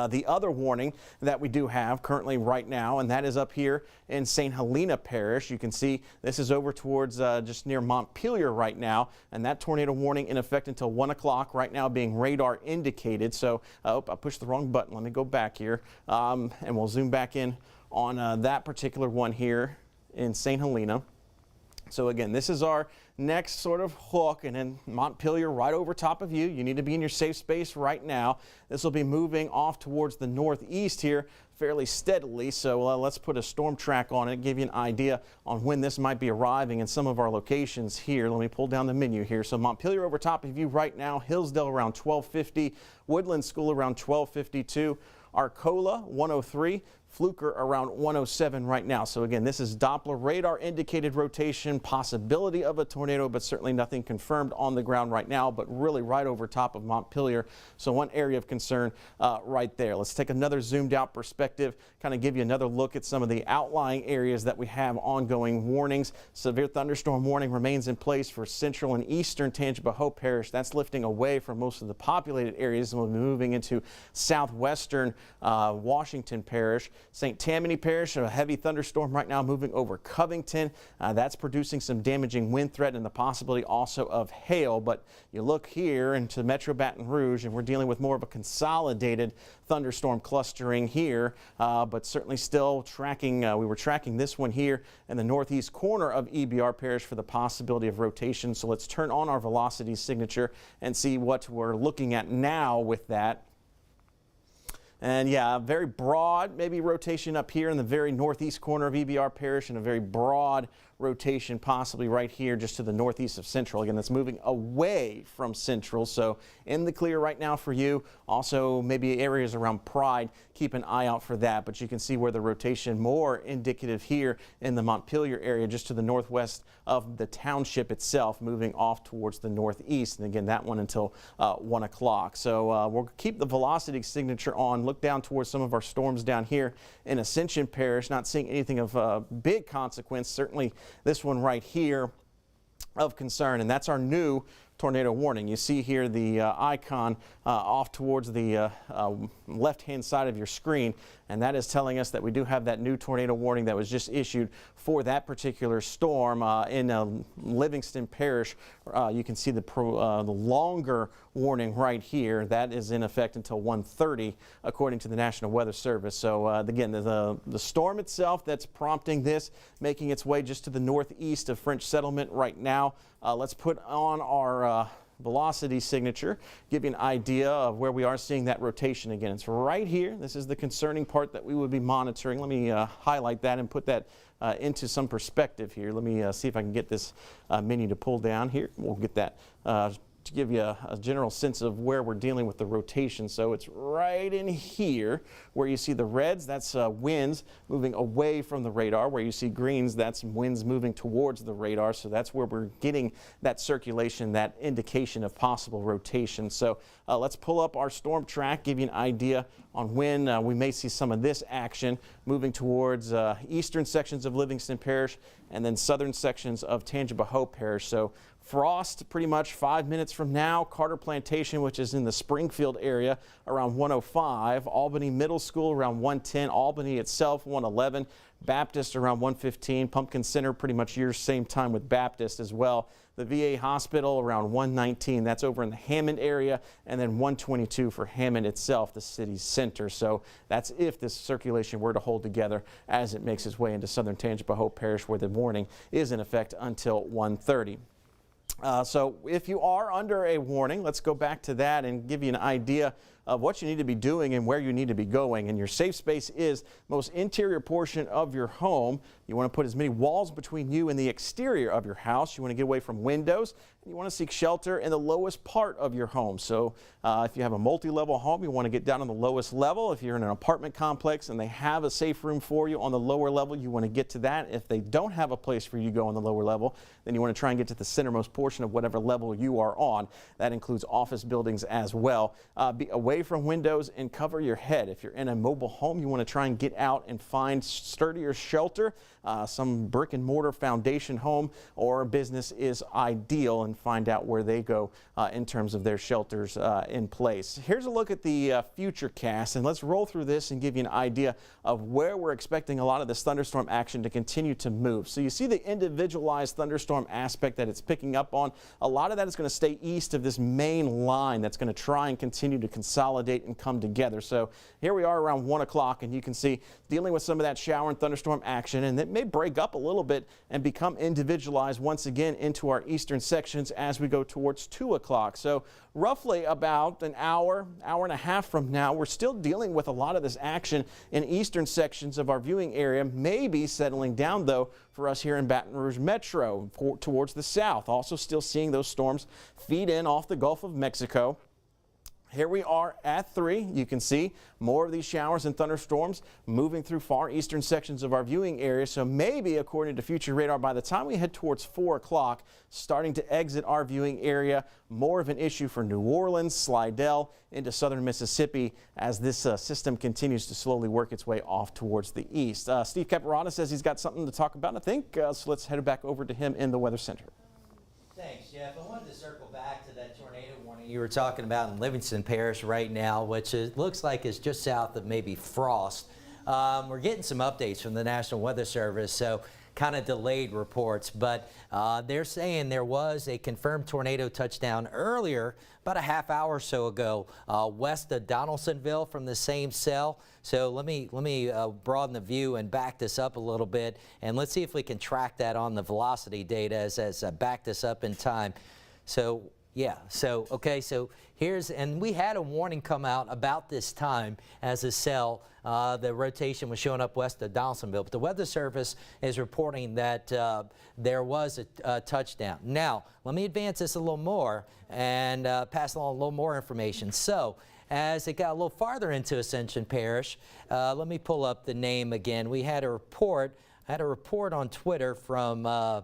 the other warning that we do have currently right now, and that is up here in St. Helena Parish. You can see this is over towards just near Montpelier right now, and that tornado warning in effect until 1 o'clock right now, being radar indicated. So I pushed the wrong button. Let me go back here and we'll zoom back in on that particular one here in St. Helena. So again, this is our next sort of hook, and then Montpelier right over top of you. You need to be in your safe space right now. This will be moving off towards the northeast here fairly steadily. So let's put a storm track on it, give you an idea on when this might be arriving in some of our locations here. Let me pull down the menu here. So Montpelier over top of you right now, Hillsdale around 1250, Woodland School around 1252, Arcola 103, Fluker around 107 right now. So again, this is Doppler radar indicated rotation, possibility of a tornado, but certainly nothing confirmed on the ground right now, but really right over top of Montpelier. So one area of concern right there. Let's take another zoomed out perspective, kind of give you another look at some of the outlying areas that we have ongoing warnings. Severe thunderstorm warning remains in place for central and eastern Tangipahoa Parish. That's lifting away from most of the populated areas and we'll be moving into southwestern Washington Parish. St. Tammany Parish, a heavy thunderstorm right now moving over Covington. That's producing some damaging wind threat and the possibility also of hail. But you look here into Metro Baton Rouge and we're dealing with more of a consolidated thunderstorm clustering here, but certainly still tracking. We were tracking this one here in the northeast corner of EBR Parish for the possibility of rotation. So let's turn on our velocity signature and see what we're looking at now with that. And yeah, very broad, maybe rotation up here in the very northeast corner of EBR Parish, and a very broad rotation possibly right here just to the northeast of Central. Again, that's moving away from Central, so in the clear right now for you. Also maybe areas around Pride, keep an eye out for that, but you can see where the rotation more indicative here in the Montpelier area just to the northwest of the township itself, moving off towards the northeast, and again that one until 1 o'clock. So we'll keep the velocity signature on, look down towards some of our storms down here in Ascension Parish, not seeing anything of big consequence. Certainly this one right here of concern, and that's our new tornado warning. You see here the icon off towards the left-hand side of your screen, and that is telling us that we do have that new tornado warning that was just issued for that particular storm in Livingston Parish. You can see the longer warning right here. That is in effect until 1:30 according to the National Weather Service. So again, the storm itself that's prompting this, making its way just to the northeast of French Settlement right now. Let's put on our velocity signature, give you an idea of where we are seeing that rotation again. It's right here. This is the concerning part that we would be monitoring. Let me highlight that and put that into some perspective here. Let me see if I can get this menu to pull down here. We'll get that to give you a general sense of where we're dealing with the rotation. So it's right in here where you see the reds, that's winds moving away from the radar. Where you see greens, that's winds moving towards the radar. So that's where we're getting that circulation, that indication of possible rotation. So let's pull up our storm track, give you an idea on when we may see some of this action moving towards eastern sections of Livingston Parish and then southern sections of Tangipahoa Parish. So Frost pretty much 5 minutes from now, Carter Plantation, which is in the Springfield area, around 105, Albany Middle School around 110, Albany itself 111, Baptist around 115, Pumpkin Center pretty much your same time with Baptist as well. The VA Hospital around 119, that's over in the Hammond area, and then 122 for Hammond itself, the city's center. So that's if this circulation were to hold together as it makes its way into southern Tangipahoa Parish, where the warning is in effect until 1:30. So if you are under a warning, let's go back to that and give you an idea of what you need to be doing and where you need to be going. And your safe space is most interior portion of your home. You want to put as many walls between you and the exterior of your house. You want to get away from windows. And you want to seek shelter in the lowest part of your home. So if you have a multi-level home, you want to get down on the lowest level. If you're in an apartment complex and they have a safe room for you on the lower level, you want to get to that. If they don't have a place for you to go on the lower level, then you want to try and get to the centermost portion of whatever level you are on. That includes office buildings as well. Be away from windows and cover your head. If you're in a mobile home, you want to try and get out and find sturdier shelter. Some brick and mortar foundation home or business is ideal, and find out where they go in terms of their shelters in place. Here's a look at the future cast, and let's roll through this and give you an idea of where we're expecting a lot of this thunderstorm action to continue to move. So you see the individualized thunderstorm aspect that it's picking up on. A lot of that is going to stay east of this main line that's going to try and continue to consolidate and come together. So here we are around 1 o'clock, and you can see dealing with some of that shower and thunderstorm action, and it may break up a little bit and become individualized once again into our eastern sections as we go towards 2 o'clock. So roughly about an hour and a half from now, we're still dealing with a lot of this action in eastern sections of our viewing area, maybe settling down though for us here in Baton Rouge Metro towards the south. Also still seeing those storms feed in off the Gulf of Mexico. Here we are at 3. You can see more of these showers and thunderstorms moving through far eastern sections of our viewing area. So maybe, according to future radar, by the time we head towards 4 o'clock, starting to exit our viewing area, more of an issue for New Orleans, Slidell, into southern Mississippi as this system continues to slowly work its way off towards the east. Steve Caparata says he's got something to talk about, I think, so let's head back over to him in the Weather Center. Thanks, Jeff. I wanted to circle back to that tornado warning you were talking about in Livingston Parish right now, which looks like it's just south of maybe Frost. We're getting some updates from the National Weather Service, so kind of delayed reports, but they're saying there was a confirmed tornado touchdown earlier, about a half hour or so ago, west of Donaldsonville from the same cell. So let me broaden the view and back this up a little bit, and let's see if we can track that on the velocity data as I back this up in time. So yeah, so okay, so here's, and we had a warning come out about this time as a cell. The rotation was showing up west of Donaldsonville, but the Weather Service is reporting that there was a touchdown. Now, let me advance this a little more and pass along a little more information. So, as it got a little farther into Ascension Parish, let me pull up the name again. We had a report, on Twitter from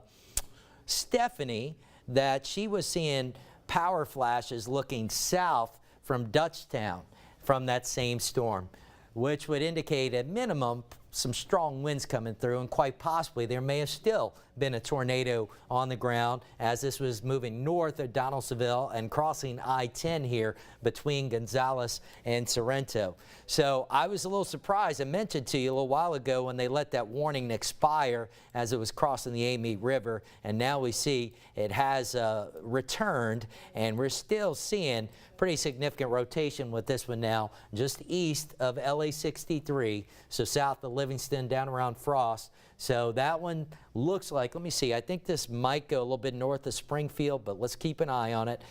Stephanie that she was seeing power flashes looking south from Dutchtown from that same storm, which would indicate at minimum some strong winds coming through, and quite possibly there may have still been a tornado on the ground as this was moving north of Donaldsonville and crossing I-10 here between Gonzales and Sorrento. So I was a little surprised. I mentioned to you a little while ago when they let that warning expire as it was crossing the Amite River, and now we see it has returned, and we're still seeing pretty significant rotation with this one now just east of LA 63, so south of Livingston down around Frost. So that one looks like, let me see, I think this might go a little bit north of Springfield, but let's keep an eye on it.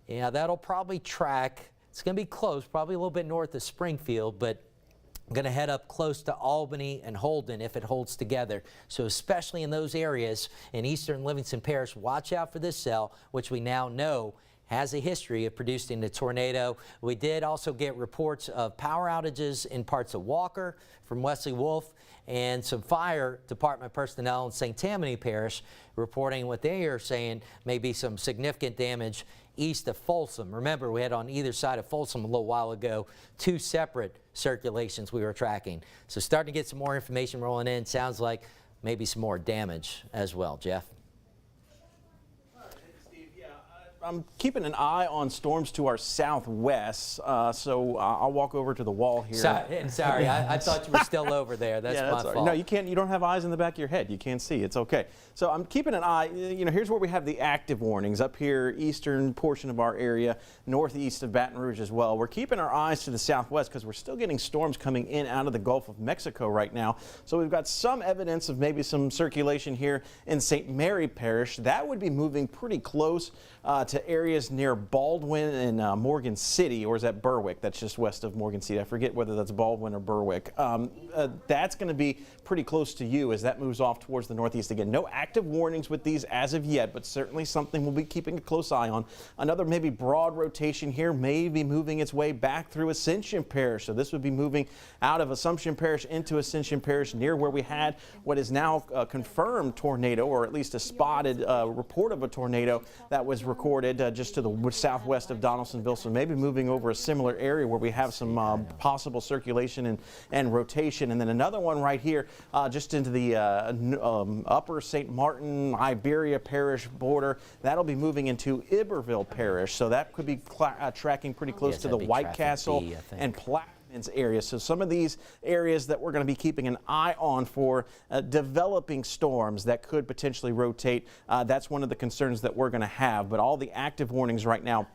Yeah, that'll probably track, it's going to be close, probably a little bit north of Springfield, but I'm going to head up close to Albany and Holden if it holds together. So especially in those areas in eastern Livingston Parish, watch out for this cell, which we now know has a history of producing a tornado. We did also get reports of power outages in parts of Walker from Wesley Wolf, and some fire department personnel in St. Tammany Parish reporting what they are saying may be some significant damage east of Folsom. Remember, we had on either side of Folsom a little while ago 2 separate circulations we were tracking. So starting to get some more information rolling in. Sounds like maybe some more damage as well. Jeff? I'm keeping an eye on storms to our southwest, so I'll walk over to the wall here. Sorry, I thought you were still over there. That's Yeah, my all right. fault. No, you can't. You don't have eyes in the back of your head. You can't see. It's okay. So I'm keeping an eye. You know, here's where we have the active warnings up here, eastern portion of our area, northeast of Baton Rouge as well. We're keeping our eyes to the southwest because we're still getting storms coming in out of the Gulf of Mexico right now. So we've got some evidence of maybe some circulation here in St. Mary Parish. That would be moving pretty close to areas near Baldwin and Morgan City, or is that Berwick? That's just west of Morgan City. I forget whether that's Baldwin or Berwick. That's going to be pretty close to you as that moves off towards the northeast. Again, no active warnings with these as of yet, but certainly something we'll be keeping a close eye on. Another maybe broad rotation here may be moving its way back through Ascension Parish. So this would be moving out of Assumption Parish into Ascension Parish, near where we had what is now a confirmed tornado, or at least a spotted report of a tornado that was recorded just to the southwest of Donaldsonville. So maybe moving over a similar area where we have some possible circulation and rotation. And then another one right here just into the upper St. Martin, Iberia Parish border. That'll be moving into Iberville Parish. So that could be tracking pretty close to the White Castle and Plaquemines area. So some of these areas that we're going to be keeping an eye on for developing storms that could potentially rotate. That's one of the concerns that we're going to have. But all the active warnings right now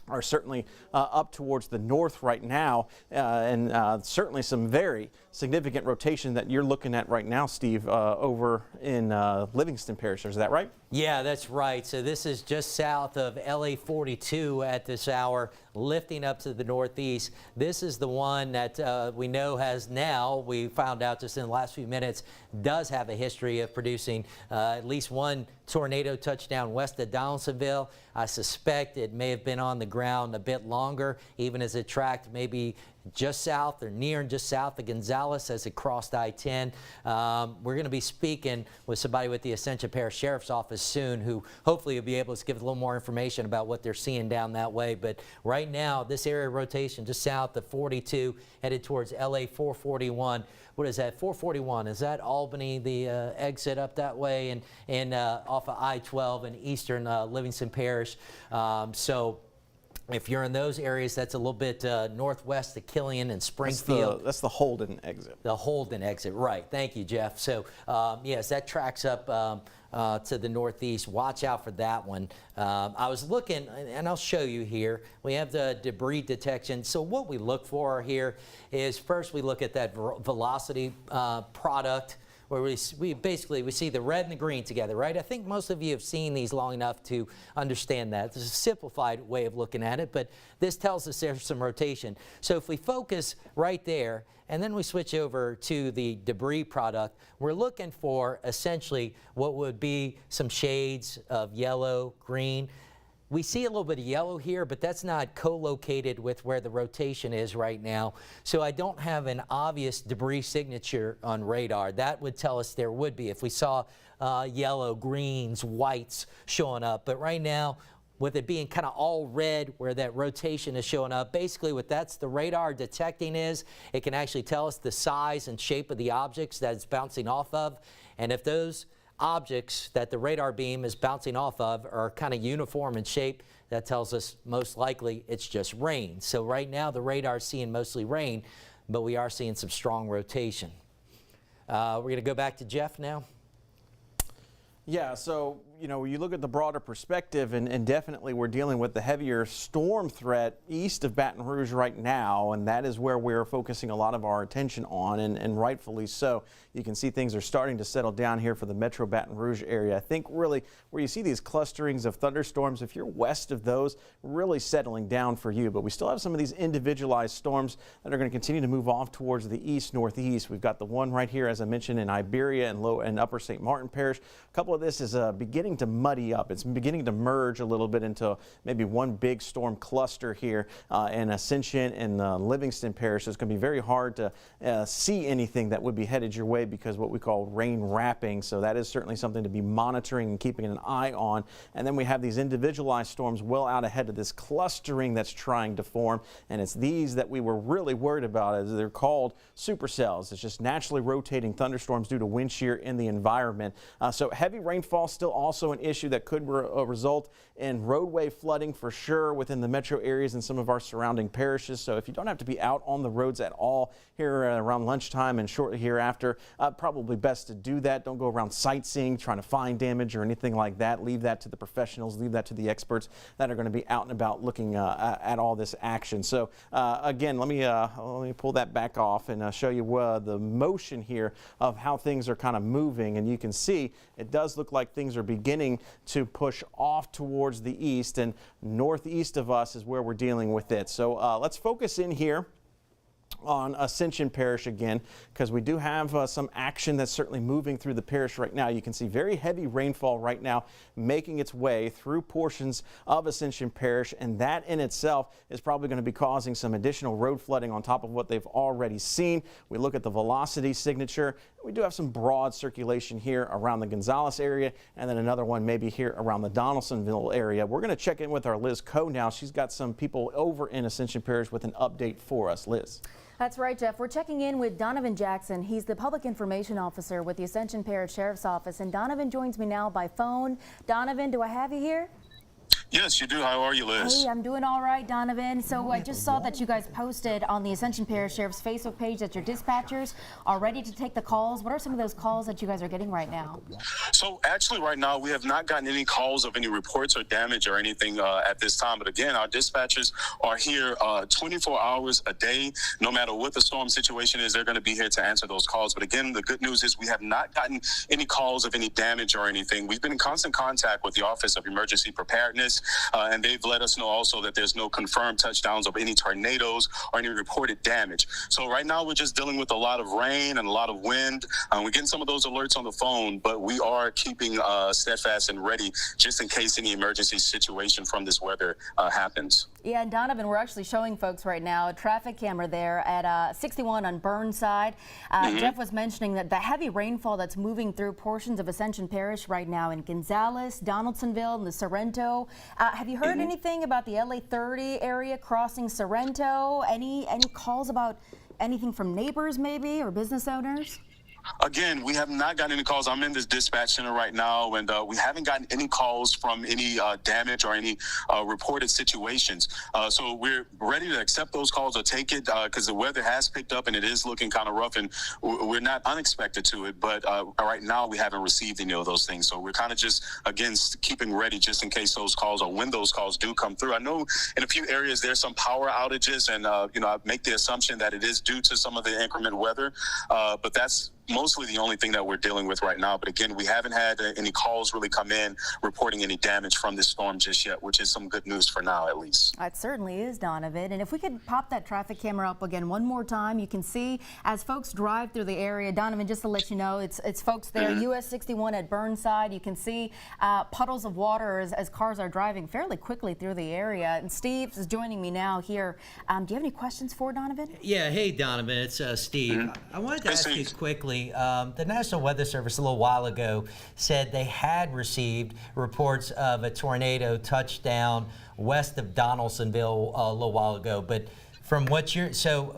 are certainly up towards the north right now, and certainly some very significant rotation that you're looking at right now, Steve, over in Livingston Parish. Is that right? Yeah, that's right. So this is just south of LA 42 at this hour, lifting up to the northeast. This is the one that we know has now, we found out just in the last few minutes, does have a history of producing at least one tornado touchdown west of Donaldsonville. I suspect it may have been on the ground a bit longer, even as it tracked maybe just south or near and just south of Gonzales as it crossed I-10. We're going to be speaking with somebody with the Ascension Parish Sheriff's Office soon, who hopefully will be able to give a little more information about what they're seeing down that way. But right now, this area rotation just south of 42, headed towards LA 441. What is that? 441, is that Albany, the exit up that way, and off of I-12 in eastern Livingston Parish. So if you're in those areas, that's a little bit northwest of Killian and Springfield. That's the Holden exit. The Holden exit, right. Thank you, Jeff. So, yes, that tracks up to the northeast. Watch out for that one. I was looking, and I'll show you here. We have the debris detection. So what we look for here is, first we look at that velocity product, where we basically see the red and the green together, right? I think most of you have seen these long enough to understand that. This is a simplified way of looking at it, but this tells us there's some rotation. So if we focus right there, and then we switch over to the debris product, we're looking for essentially what would be some shades of yellow, green. We see a little bit of yellow here, but that's not co-located with where the rotation is right now. So I don't have an obvious debris signature on radar. That would tell us there would be if we saw yellow, greens, whites showing up. But right now, with it being kind of all red where that rotation is showing up, basically what that's the radar detecting is, it can actually tell us the size and shape of the objects that it's bouncing off of. And if those objects that the radar beam is bouncing off of are kind of uniform in shape, that tells us most likely it's just rain. So right now the radar is seeing mostly rain, but we are seeing some strong rotation. We're going to go back to Jeff now. Yeah, so, you know, you look at the broader perspective, and definitely we're dealing with the heavier storm threat east of Baton Rouge right now, and that is where we're focusing a lot of our attention on, and rightfully so. You can see things are starting to settle down here for the Metro Baton Rouge area. I think really where you see these clusterings of thunderstorms, if you're west of those, really settling down for you. But we still have some of these individualized storms that are going to continue to move off towards the east-northeast. We've got the one right here, as I mentioned, in Iberia and Upper St. Martin Parish. A couple of this is beginning to muddy up. It's beginning to merge a little bit into maybe one big storm cluster here in Ascension and Livingston Parish. So it's going to be very hard to see anything that would be headed your way because what we call rain wrapping. So that is certainly something to be monitoring and keeping an eye on. And then we have these individualized storms well out ahead of this clustering that's trying to form. And it's these that we were really worried about, as they're called supercells. It's just naturally rotating thunderstorms due to wind shear in the environment. So heavy rainfall still also also an issue that could result in roadway flooding for sure within the metro areas and some of our surrounding parishes. So if you don't have to be out on the roads at all here around lunchtime and shortly hereafter, probably best to do that. Don't go around sightseeing, trying to find damage or anything like that. Leave that to the professionals, leave that to the experts that are going to be out and about looking at all this action. So again, let me pull that back off and show you the motion here of how things are kind of moving, and you can see it does look like things are beginning to push off towards the east, and northeast of us is where we're dealing with it. So let's focus in here on Ascension Parish again, because we do have some action that's certainly moving through the parish right now. You can see very heavy rainfall right now making its way through portions of Ascension Parish, and that in itself is probably going to be causing some additional road flooding on top of what they've already seen. We look at the velocity signature. We do have some broad circulation here around the Gonzales area, and then another one maybe here around the Donaldsonville area. We're going to check in with our Liz Coe now. She's got some people over in Ascension Parish with an update for us. Liz. That's right, Jeff. We're checking in with Donovan Jackson. He's the Public Information Officer with the Ascension Parish Sheriff's Office, and Donovan joins me now by phone. Donovan, do I have you here? Yes, you do. How are you, Liz? Hey, I'm doing all right, Donovan. So I just saw that you guys posted on the Ascension Parish Sheriff's Facebook page that your dispatchers are ready to take the calls. What are some of those calls that you guys are getting right now? So actually right now we have not gotten any calls of any reports or damage or anything at this time. But again, our dispatchers are here 24 hours a day. No matter what the storm situation is, they're going to be here to answer those calls. But again, the good news is we have not gotten any calls of any damage or anything. We've been in constant contact with the Office of Emergency Preparedness. And they've let us know also that there's no confirmed touchdowns of any tornadoes or any reported damage. So right now we're just dealing with a lot of rain and a lot of wind. We're getting some of those alerts on the phone, but we are keeping steadfast and ready just in case any emergency situation from this weather happens. Yeah, and Donovan, we're actually showing folks right now a traffic camera there at 61 on Burnside. Jeff was mentioning that the heavy rainfall that's moving through portions of Ascension Parish right now in Gonzales, Donaldsonville, and the Sorrento. Have you heard anything about the LA 30 area crossing Sorrento? Any calls about anything from neighbors maybe or business owners? Again, we have not gotten any calls. I'm in this dispatch center right now, and we haven't gotten any calls from any damage or any reported situations. So we're ready to accept those calls or take it because the weather has picked up and it is looking kind of rough, and we're not unexpected to it. But right now, we haven't received any of those things. So we're kind of just, again, keeping ready just in case those calls or when those calls do come through. I know in a few areas there's some power outages, and I make the assumption that it is due to some of the inclement weather, but that's mostly the only thing that we're dealing with right now. But again, we haven't had any calls really come in reporting any damage from this storm just yet, which is some good news for now, at least. It certainly is, Donovan. And if we could pop that traffic camera up again one more time, you can see as folks drive through the area, Donovan, just to let you know, it's folks there, US 61 at Burnside. You can see puddles of water as cars are driving fairly quickly through the area. And Steve is joining me now here. Do you have any questions for Donovan? Yeah, hey, Donovan, it's Steve. I wanted to ask you quickly. The National Weather Service a little while ago said they had received reports of a tornado touchdown west of Donaldsonville a little while ago, but from what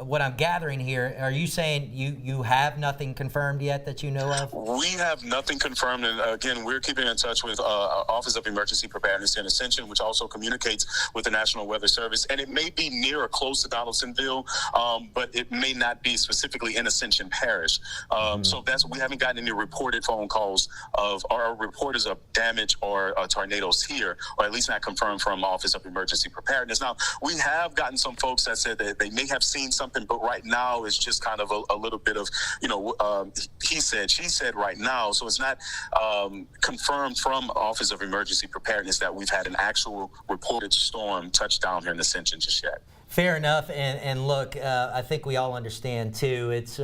what I'm gathering here, are you saying you have nothing confirmed yet that you know of? We have nothing confirmed, and again, we're keeping in touch with Office of Emergency Preparedness in Ascension, which also communicates with the National Weather Service, and it may be near or close to Donaldsonville, but it may not be specifically in Ascension Parish. So we haven't gotten any reported phone calls or reporters of damage or tornadoes here, or at least not confirmed from Office of Emergency Preparedness. Now, we have gotten some folks that said they may have seen something, but right now it's just kind of a little bit of, he said, she said right now. So it's not confirmed from Office of Emergency Preparedness that we've had an actual reported storm touchdown here in Ascension just yet. Fair enough. And look, I think we all understand too, it's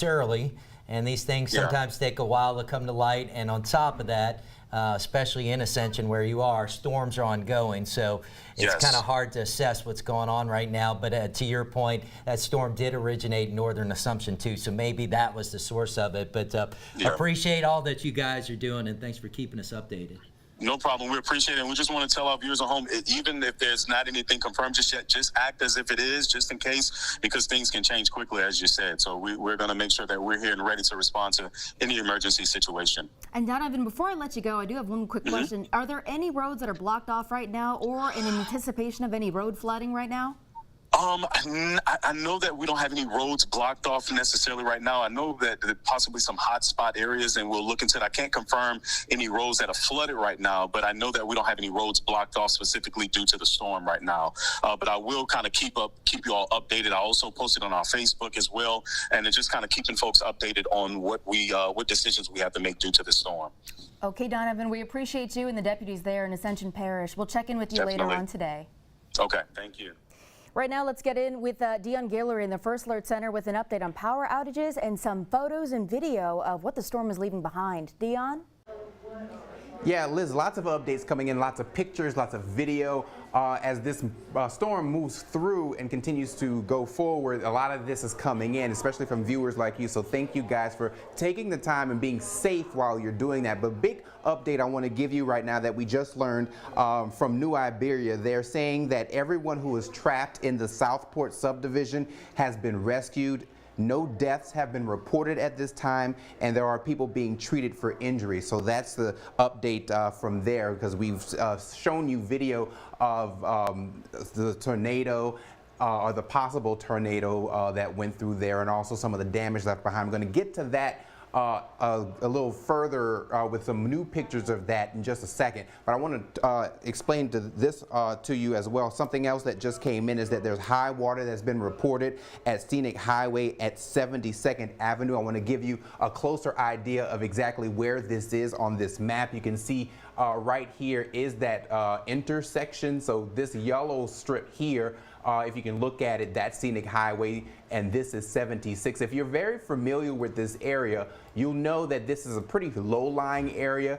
early, and these things sometimes take a while to come to light. And on top of that, especially in Ascension where you are, storms are ongoing. So it's kind of hard to assess what's going on right now. But to your point, that storm did originate in northern Assumption too. So maybe that was the source of it. But appreciate all that you guys are doing, and thanks for keeping us updated. No problem. We appreciate it. And we just want to tell our viewers at home, even if there's not anything confirmed just yet, just act as if it is, just in case, because things can change quickly, as you said. So we're going to make sure that we're here and ready to respond to any emergency situation. And Donovan, before I let you go, I do have one quick question. Are there any roads that are blocked off right now or in anticipation of any road flooding right now? I know that we don't have any roads blocked off necessarily right now. I know that there possibly some hot spot areas, and we'll look into it. I can't confirm any roads that are flooded right now, but I know that we don't have any roads blocked off specifically due to the storm right now. But I will kind of keep you all updated. I also posted on our Facebook as well, and it's just kind of keeping folks updated on what decisions we have to make due to the storm. Okay, Donovan, we appreciate you and the deputies there in Ascension Parish. We'll check in with you Definitely. later on today. Okay, thank you. Right now, let's get in with Dion Guillory in the First Alert Center with an update on power outages and some photos and video of what the storm is leaving behind. Dion? Yeah, Liz, lots of updates coming in, lots of pictures, lots of video. As this storm moves through and continues to go forward, a lot of this is coming in, especially from viewers like you. So thank you guys for taking the time and being safe while you're doing that. But big update I want to give you right now that we just learned from New Iberia. They're saying that everyone who is trapped in the Southport subdivision has been rescued. No deaths have been reported at this time, and there are people being treated for injury. So that's the update from there, because we've shown you video of the tornado or the possible tornado that went through there, and also some of the damage left behind. I'm going to get to that a little further with some new pictures of that in just a second. But I want to explain this to you as well. Something else that just came in is that there's high water that's been reported at Scenic Highway at 72nd Avenue. I want to give you a closer idea of exactly where this is on this map. You can see right here is that intersection. So this yellow strip here, if you can look at it, that's Scenic Highway, and this is 76. If you're very familiar with this area, you'll know that this is a pretty low-lying area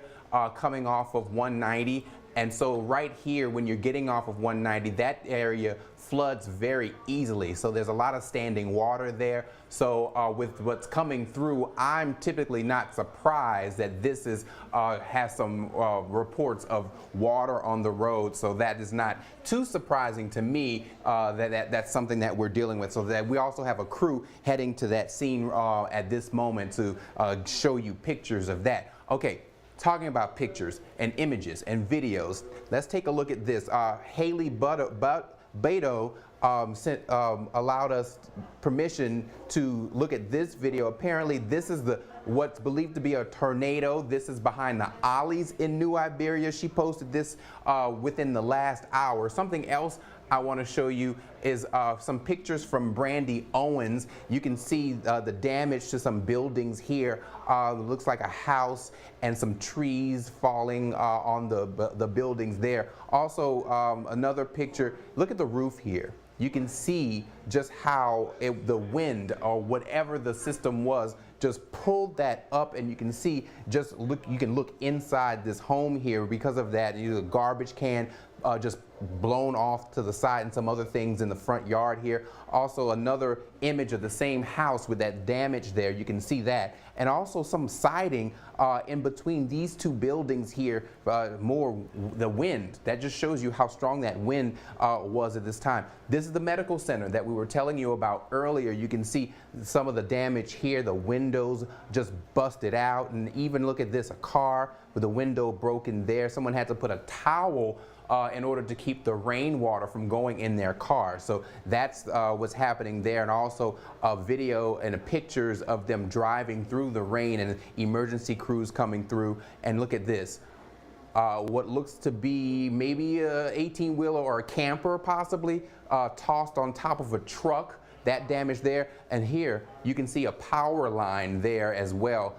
coming off of 190. And so right here, when you're getting off of 190, that area floods very easily. So there's a lot of standing water there. So with what's coming through, I'm typically not surprised that this is has some reports of water on the road. So that is not too surprising to me that's something that we're dealing with. So that we also have a crew heading to that scene at this moment to show you pictures of that. Okay. Talking about pictures and images and videos, let's take a look at this. Haley Beto allowed us permission to look at this video. Apparently, this is what's believed to be a tornado. This is behind the Ollies in New Iberia. She posted this within the last hour. Something else I want to show you is some pictures from Brandy Owens. You can see the damage to some buildings here. Looks like a house and some trees falling on the buildings there. Also, another picture, look at the roof here. You can see just how the wind or whatever the system was just pulled that up, and you can see you can look inside this home here because of that. A garbage can just blown off to the side and some other things in the front yard here. Also another image of the same house with that damage there. You can see that. And also some siding in between these two buildings here, more the wind. That just shows you how strong that wind was at this time. This is the medical center that we were telling you about earlier. You can see some of the damage here. The windows just busted out, and even look at this, a car with a window broken there. Someone had to put a towel in order to keep the rainwater from going in their car. So that's what's happening there, and also a video and pictures of them driving through the rain and emergency crews coming through. And look at this. What looks to be maybe a 18-wheeler or a camper possibly tossed on top of a truck. That damage there. And here you can see a power line there as well,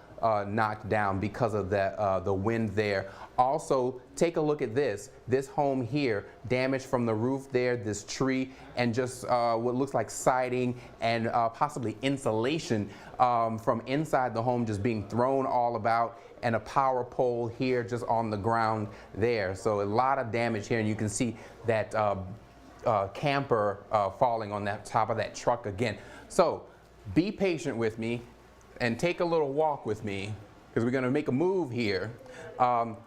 knocked down because of the wind there. Also, take a look at this home here, damage from the roof there, this tree, and just what looks like siding and possibly insulation from inside the home just being thrown all about, and a power pole here just on the ground there. So a lot of damage here, and you can see that camper falling on that top of that truck again. So be patient with me and take a little walk with me because we're going to make a move here.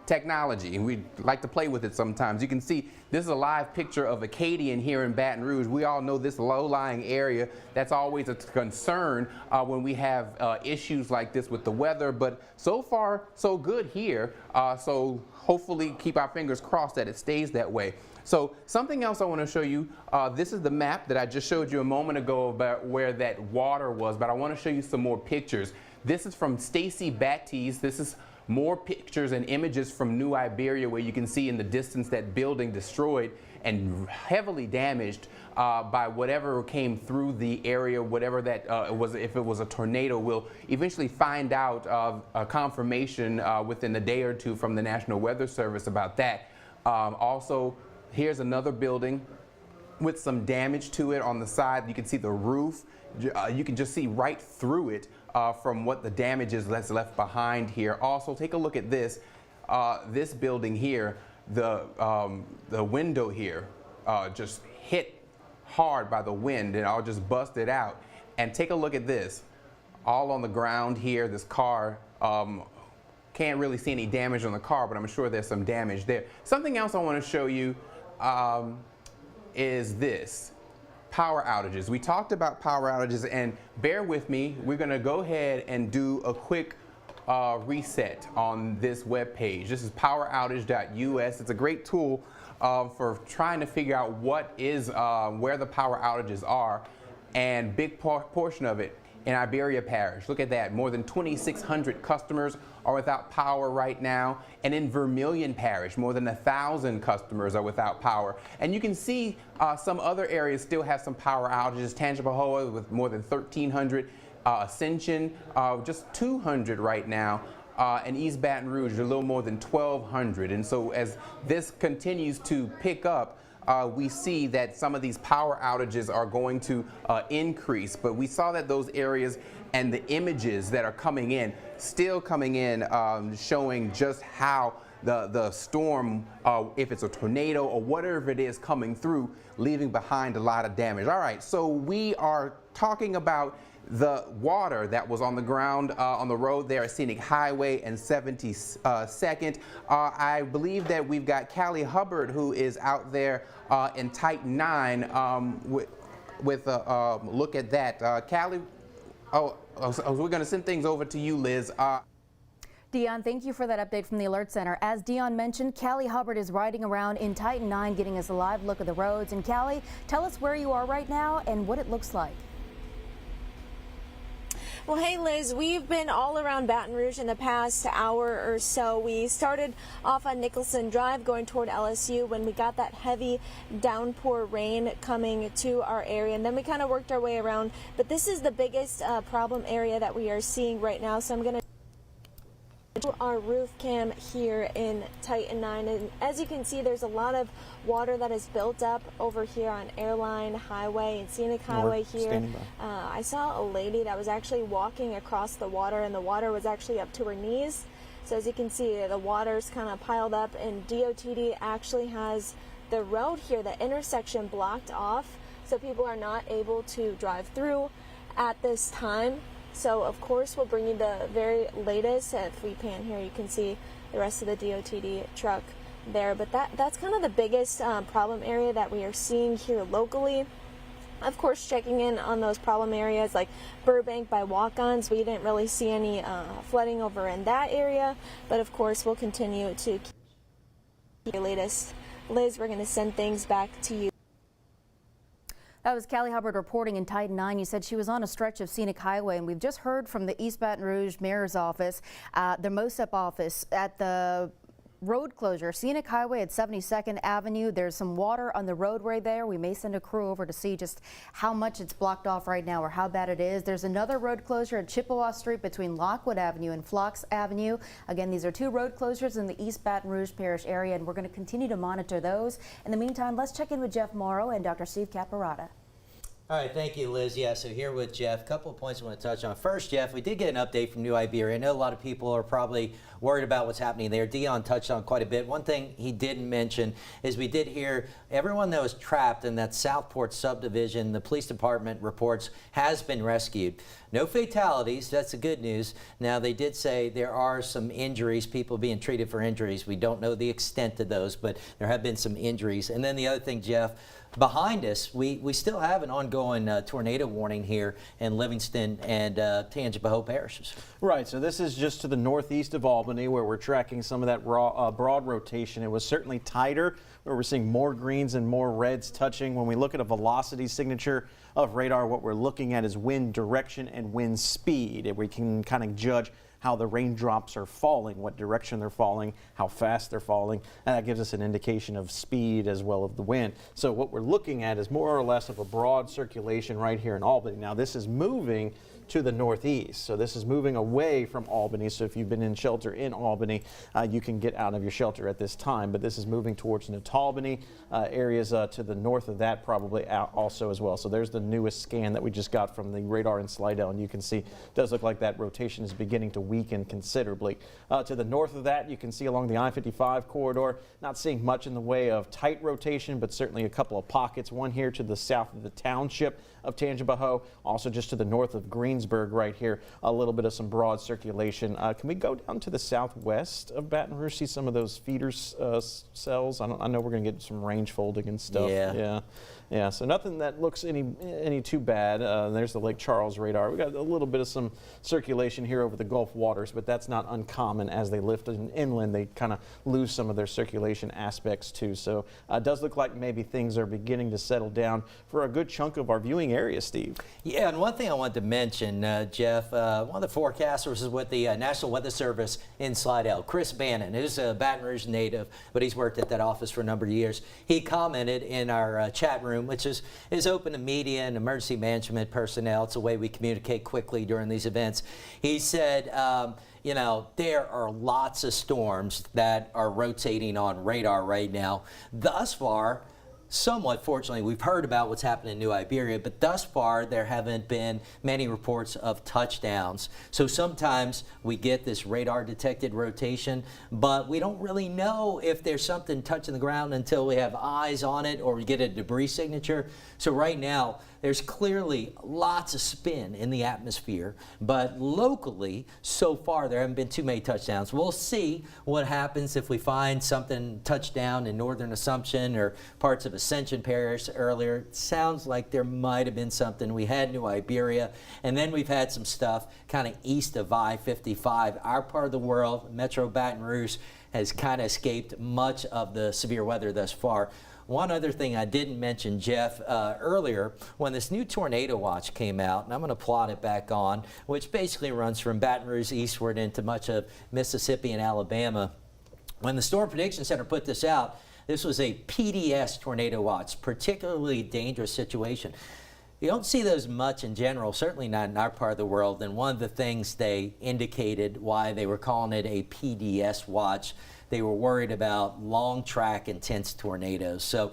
Technology, and we like to play with it sometimes. You can see this is a live picture of Acadian here in Baton Rouge. We all know this low-lying area. That's always a concern when we have issues like this with the weather, but so far so good here. So hopefully keep our fingers crossed that it stays that way. So something else I want to show you, this is the map that I just showed you a moment ago about where that water was, but I want to show you some more pictures. This is from Stacy Batiste. This is more pictures and images from New Iberia, where you can see in the distance that building destroyed and heavily damaged by whatever came through the area, whatever that was. If it was a tornado, we'll eventually find out a confirmation within a day or two from the National Weather Service about that. Also, here's another building with some damage to it on the side. You can see the roof. You can just see right through it from what the damage is that's left behind here. Also, take a look at this. This building here, the window here just hit hard by the wind, and I'll just bust it out. And take a look at this. All on the ground here, this car, can't really see any damage on the car, but I'm sure there's some damage there. Something else I want to show you is this. Power outages. We talked about power outages, and bear with me, we're going to go ahead and do a quick reset on this web page. This is poweroutage.us. It's a great tool for trying to figure out what is where the power outages are, and big portion of it in Iberia Parish. Look at that. More than 2,600 customers are without power right now. And in Vermilion Parish, more than 1,000 customers are without power. And you can see some other areas still have some power outages. Tangipahoa with more than 1,300. Ascension, just 200 right now. And East Baton Rouge, a little more than 1,200. And so as this continues to pick up, we see that some of these power outages are going to increase, but we saw that those areas and the images that are coming in, still coming in, showing just how the storm, if it's a tornado or whatever it is coming through, leaving behind a lot of damage. All right, so we are talking about the water that was on the ground on the road there at Scenic Highway and 72nd. I believe that we've got Callie Hubbard, who is out there in Titan 9 with a look at that. Callie, so we're going to send things over to you, Liz. Dion, thank you for that update from the Alert Center. As Dion mentioned, Callie Hubbard is riding around in Titan 9, getting us a live look at the roads. And Callie, tell us where you are right now and what it looks like. Well, hey, Liz, we've been all around Baton Rouge in the past hour or so. We started off on Nicholson Drive going toward LSU when we got that heavy downpour rain coming to our area, and then we kind of worked our way around. But this is the biggest problem area that we are seeing right now, so I'm going to do our roof cam here in Titan 9, and as you can see, there's a lot of water that is built up over here on Airline Highway and Scenic Highway here. I saw a lady that was actually walking across the water, and the water was actually up to her knees. So as you can see, the water's kind of piled up, and DOTD actually has the road here, the intersection, blocked off, so people are not able to drive through at this time. So of course we'll bring you the very latest. If we pan here, you can see the rest of the DOTD truck there. But that's kind of the biggest problem area that we are seeing here locally. Of course, checking in on those problem areas like Burbank by Walk-Ons, we didn't really see any flooding over in that area. But of course, we'll continue to keep the latest. Liz, we're going to send things back to you. That was Callie Hubbard reporting in Titan 9. You said she was on a stretch of Scenic Highway, and we've just heard from the East Baton Rouge Mayor's office, the MOSEP office, at the road closure, Scenic Highway at 72nd Avenue. There's some water on the roadway there. We may send a crew over to see just how much it's blocked off right now or how bad it is. There's another road closure at Chippewa Street between Lockwood Avenue and Phlox Avenue. Again, these are two road closures in the East Baton Rouge Parish area, and we're going to continue to monitor those. In the meantime, let's check in with Jeff Morrow and Dr. Steve Caparata. All right, thank you, Liz. Yeah, so here with Jeff, a couple of points I want to touch on. First, Jeff, we did get an update from New Iberia. I know a lot of people are probably worried about what's happening there. Dion touched on quite a bit. One thing he didn't mention is we did hear everyone that was trapped in that Southport subdivision, the police department reports, has been rescued. No fatalities, that's the good news. Now, they did say there are some injuries, people being treated for injuries. We don't know the extent of those, but there have been some injuries. And then the other thing, Jeff, behind us, we still have an ongoing tornado warning here in Livingston and Tangipahoa parishes. Right, so this is just to the northeast of Albany where we're tracking some of that broad rotation. It was certainly tighter, where we're seeing more greens and more reds touching. When we look at a velocity signature of radar, what we're looking at is wind direction and wind speed. And we can kind of judge how the raindrops are falling, what direction they're falling, how fast they're falling, and that gives us an indication of speed as well as the wind. So what we're looking at is more or less of a broad circulation right here in Albany. Now this is moving to the northeast, so this is moving away from Albany. So if you've been in shelter in Albany, you can get out of your shelter at this time, but this is moving towards Albany, areas to the north of that probably out also as well. So there's the newest scan that we just got from the radar in Slidell, and you can see it does look like that rotation is beginning to weaken considerably. To the north of that, you can see along the I-55 corridor, not seeing much in the way of tight rotation, but certainly a couple of pockets. One here to the south of the township of Tangipahoa, also just to the north of Greensburg right here, a little bit of some broad circulation. Can we go down to the southwest of Baton Rouge, see some of those feeder cells? I know we're going to get some range folding and stuff. Yeah, so nothing that looks any too bad. There's the Lake Charles radar. We got a little bit of some circulation here over the Gulf waters, but that's not uncommon. As they lift inland, they kind of lose some of their circulation aspects too. So it does look like maybe things are beginning to settle down for a good chunk of our viewing area, Steve. Yeah, and one thing I wanted to mention, Jeff, one of the forecasters is with the National Weather Service in Slidell, Chris Bannon, who's a Baton Rouge native, but he's worked at that office for a number of years. He commented in our chat room, which is open to media and emergency management personnel. It's a way we communicate quickly during these events. He said, you know, there are lots of storms that are rotating on radar right now. Thus far, somewhat fortunately, we've heard about what's happening in New Iberia, but thus far there haven't been many reports of touchdowns. So sometimes we get this radar detected rotation, but we don't really know if there's something touching the ground until we have eyes on it or we get a debris signature. So right now, there's clearly lots of spin in the atmosphere, but locally, so far, there haven't been too many touchdowns. We'll see what happens if we find something touchdown in northern Assumption or parts of Ascension Parish earlier. It sounds like there might have been something. We had New Iberia, and then we've had some stuff kind of east of I-55. Our part of the world, Metro Baton Rouge, has kind of escaped much of the severe weather thus far. One other thing I didn't mention, Jeff, earlier, when this new tornado watch came out, and I'm going to plot it back on, which basically runs from Baton Rouge eastward into much of Mississippi and Alabama. When the Storm Prediction Center put this out, this was a PDS tornado watch, particularly dangerous situation. You don't see those much in general, certainly not in our part of the world, and one of the things they indicated why they were calling it a PDS watch, they were worried about long track intense tornadoes. So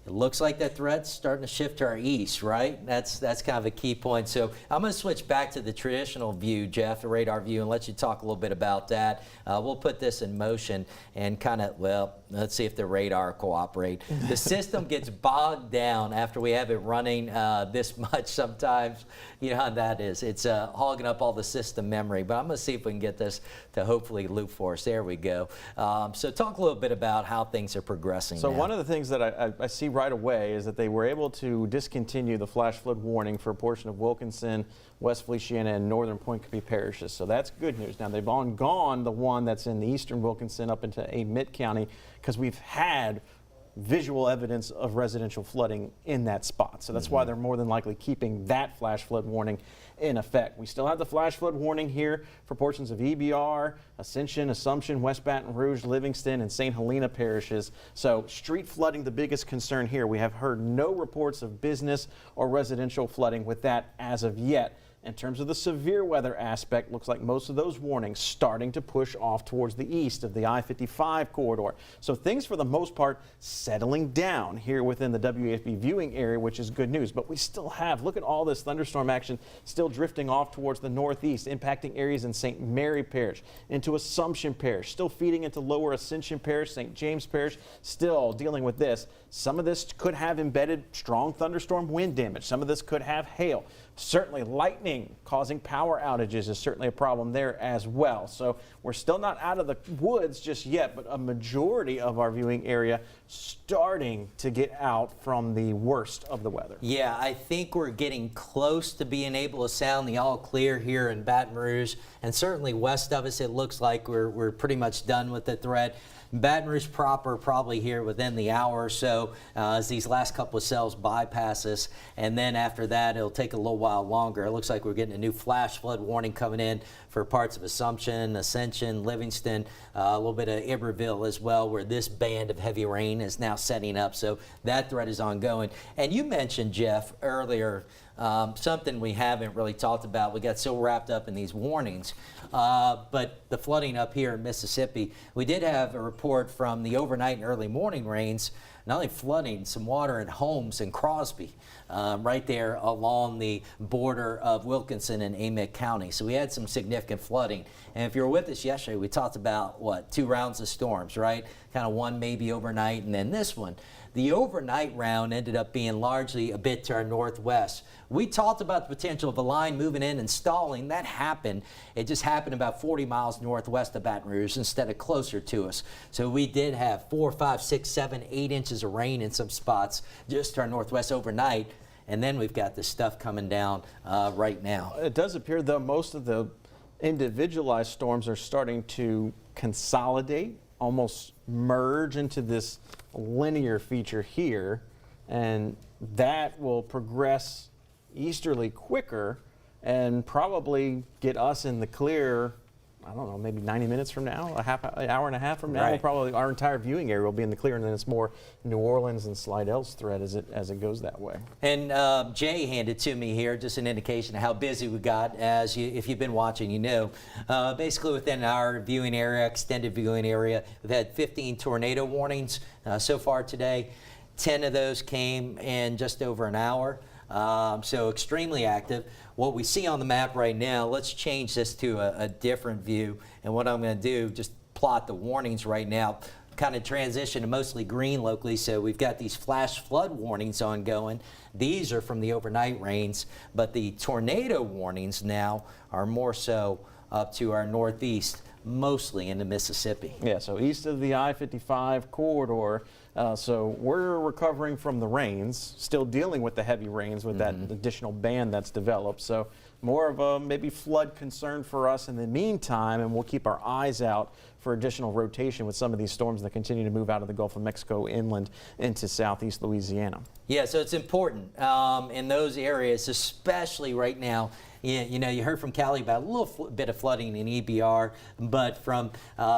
it looks like that threat's starting to shift to our east, right? That's kind of a key point. So I'm going to switch back to the traditional view, Jeff, the radar view, and let you talk a little bit about that. We'll put this in motion and kind of, well, let's see if the radar cooperate. The system gets bogged down after we have it running this much sometimes. You know how that is. It's hogging up all the system memory, but I'm going to see if we can get this to hopefully loop for us. There we go. So talk a little bit about how things are progressing So now. one of the things that I see right away is that they were able to discontinue the flash flood warning for a portion of Wilkinson, West Feliciana, and northern Point Coupee parishes. So that's good news. Now they've gone the one that's in the eastern Wilkinson up into Amite County because we've had visual evidence of residential flooding in that spot. So that's why they're more than likely keeping that flash flood warning in effect. We still have the flash flood warning here for portions of EBR, Ascension, Assumption, West Baton Rouge, Livingston, and St. Helena parishes. So street flooding, the biggest concern here. We have heard no reports of business or residential flooding with that as of yet. In terms of the severe weather aspect, looks like most of those warnings starting to push off towards the east of the I-55 corridor. So things for the most part settling down here within the WAFB viewing area, which is good news. But we still have, look at all this thunderstorm action still drifting off towards the northeast, impacting areas in St. Mary Parish, into Assumption Parish, still feeding into lower Ascension Parish, St. James Parish, still dealing with this. Some of this could have embedded strong thunderstorm wind damage. Some of this could have hail. Certainly lightning causing power outages is certainly a problem there as well. So we're still not out of the woods just yet, but a majority of our viewing area starting to get out from the worst of the weather. Yeah, I think we're getting close to being able to sound the all clear here in Baton Rouge, and certainly west of us it looks like we're pretty much done with the threat. Baton Rouge proper probably here within the hour or so as these last couple of cells bypass us, and then after that it'll take a little while longer. It looks like we're getting a new flash flood warning coming in for parts of Assumption, Ascension, Livingston, a little bit of Iberville as well, where this band of heavy rain is now setting up. So that threat is ongoing. And you mentioned, Jeff, earlier something we haven't really talked about. We got so wrapped up in these warnings, but the flooding up here in Mississippi, we did have a report from the overnight and early morning rains, not only flooding, some water in homes in Crosby, right there along the border of Wilkinson and Amite County. So we had some significant flooding. And if you were with us yesterday, we talked about, what, 2 rounds of storms, right? Kind of one maybe overnight, and then this one. The overnight round ended up being largely a bit to our northwest. We talked about the potential of a line moving in and stalling. That happened. It just happened about 40 miles northwest of Baton Rouge instead of closer to us. So we did have 4, 5, 6, 7, 8 inches of rain in some spots just to our northwest overnight. And then we've got this stuff coming down right now. It does appear, though, most of the individualized storms are starting to consolidate, almost merge into this linear feature here, and that will progress easterly quicker and probably get us in the clear, I don't know, maybe 90 minutes from now, an hour and a half from now. Right. We'll probably, our entire viewing area will be in the clear, and then it's more New Orleans and Slidell's threat as it goes that way. And Jay handed to me here just an indication of how busy we got. As if you've been watching, you know, basically within our viewing area, extended viewing area, we've had 15 tornado warnings so far today. 10 of those came in just over an hour. So extremely active. What we see on the map right now, let's change this to a different view. And what I'm going to do, just plot the warnings right now, kind of transition to mostly green locally. So we've got these flash flood warnings ongoing. These are from the overnight rains, but the tornado warnings now are more so up to our northeast, mostly into Mississippi. Yeah, so east of the I-55 corridor. So we're recovering from the rains, still dealing with the heavy rains with that additional band that's developed. So more of a maybe flood concern for us in the meantime, and we'll keep our eyes out for additional rotation with some of these storms that continue to move out of the Gulf of Mexico inland into southeast Louisiana. Yeah, so it's important in those areas, especially right now. You know, you heard from Cali about a little bit of flooding in EBR, but from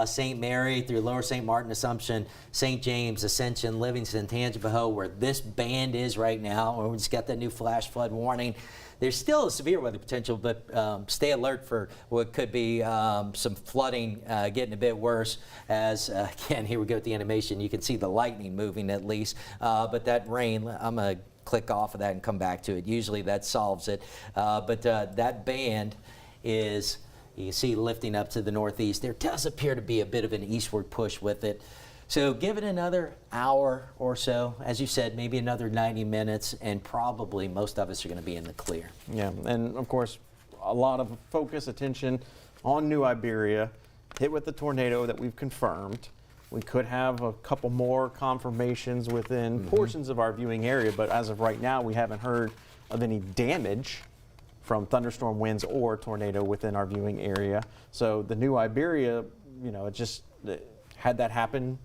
St. Mary through Lower St. Martin, Assumption, St. James, Ascension, Livingston, Tangipahoa, where this band is right now, where we just got that new flash flood warning. There's still a severe weather potential, but stay alert for what could be some flooding getting a bit worse. As again, here we go with the animation. You can see the lightning moving at least, but that rain, I'm going to click off of that and come back to it. Usually that solves it, but that band is, you can see, lifting up to the northeast. There does appear to be a bit of an eastward push with it. So give it another hour or so. As you said, maybe another 90 minutes, and probably most of us are going to be in the clear. Yeah, and of course, a lot of focus, attention on New Iberia, hit with the tornado that we've confirmed. We could have a couple more confirmations within portions of our viewing area, but as of right now, we haven't heard of any damage from thunderstorm winds or tornado within our viewing area. So the New Iberia, you know, it had that happen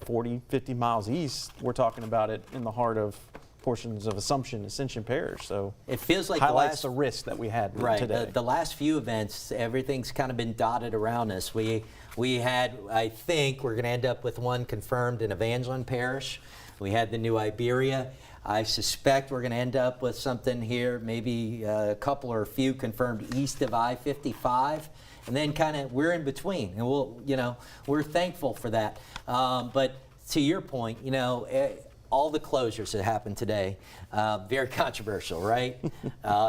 40, 50 miles east. We're talking about it in the heart of portions of Ascension Parish. So it feels like highlights the risk that we had today. The last few events, everything's kind of been dotted around us. We had, I think, we're going to end up with one confirmed in Ascension Parish. We had the New Iberia. I suspect we're going to end up with something here, maybe a couple or a few confirmed east of I-55, and then kind of we're in between, and we're thankful for that. But to your point, all the closures that happened today, very controversial, right?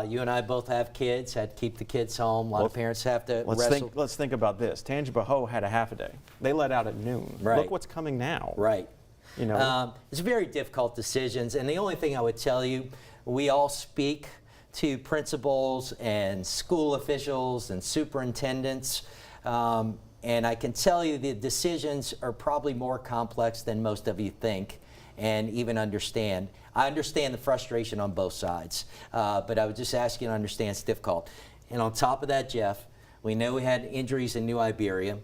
You and I both have kids, had to keep the kids home. A lot of parents have to wrestle. Let's think about this. Tangipahoa had a half a day. They let out at noon. Right. Look what's coming now. Right. It's very difficult decisions, and the only thing I would tell you, we all speak to principals and school officials and superintendents, and I can tell you the decisions are probably more complex than most of you think and even understand. I understand the frustration on both sides, but I would just ask you to understand it's difficult. And on top of that, Jeff, we know we had injuries in New Iberia.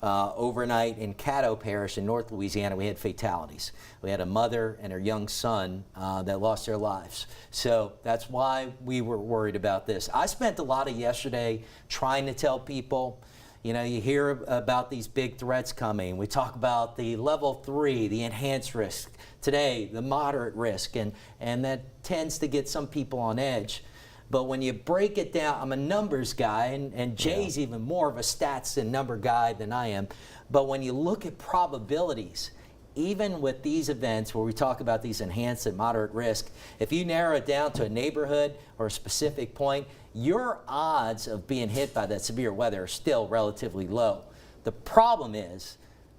Overnight in Caddo Parish in North Louisiana, we had fatalities. We had a mother and her young son that lost their lives. So that's why we were worried about this. I spent a lot of yesterday trying to tell people, you hear about these big threats coming. We talk about the level 3, the enhanced risk. Today, the moderate risk, and that tends to get some people on edge. But when you break it down, I'm a numbers guy, and Jay's even more of a stats and number guy than I am. But when you look at probabilities, even with these events where we talk about these enhanced and moderate risk, if you narrow it down to a neighborhood or a specific point, your odds of being hit by that severe weather are still relatively low. The problem is,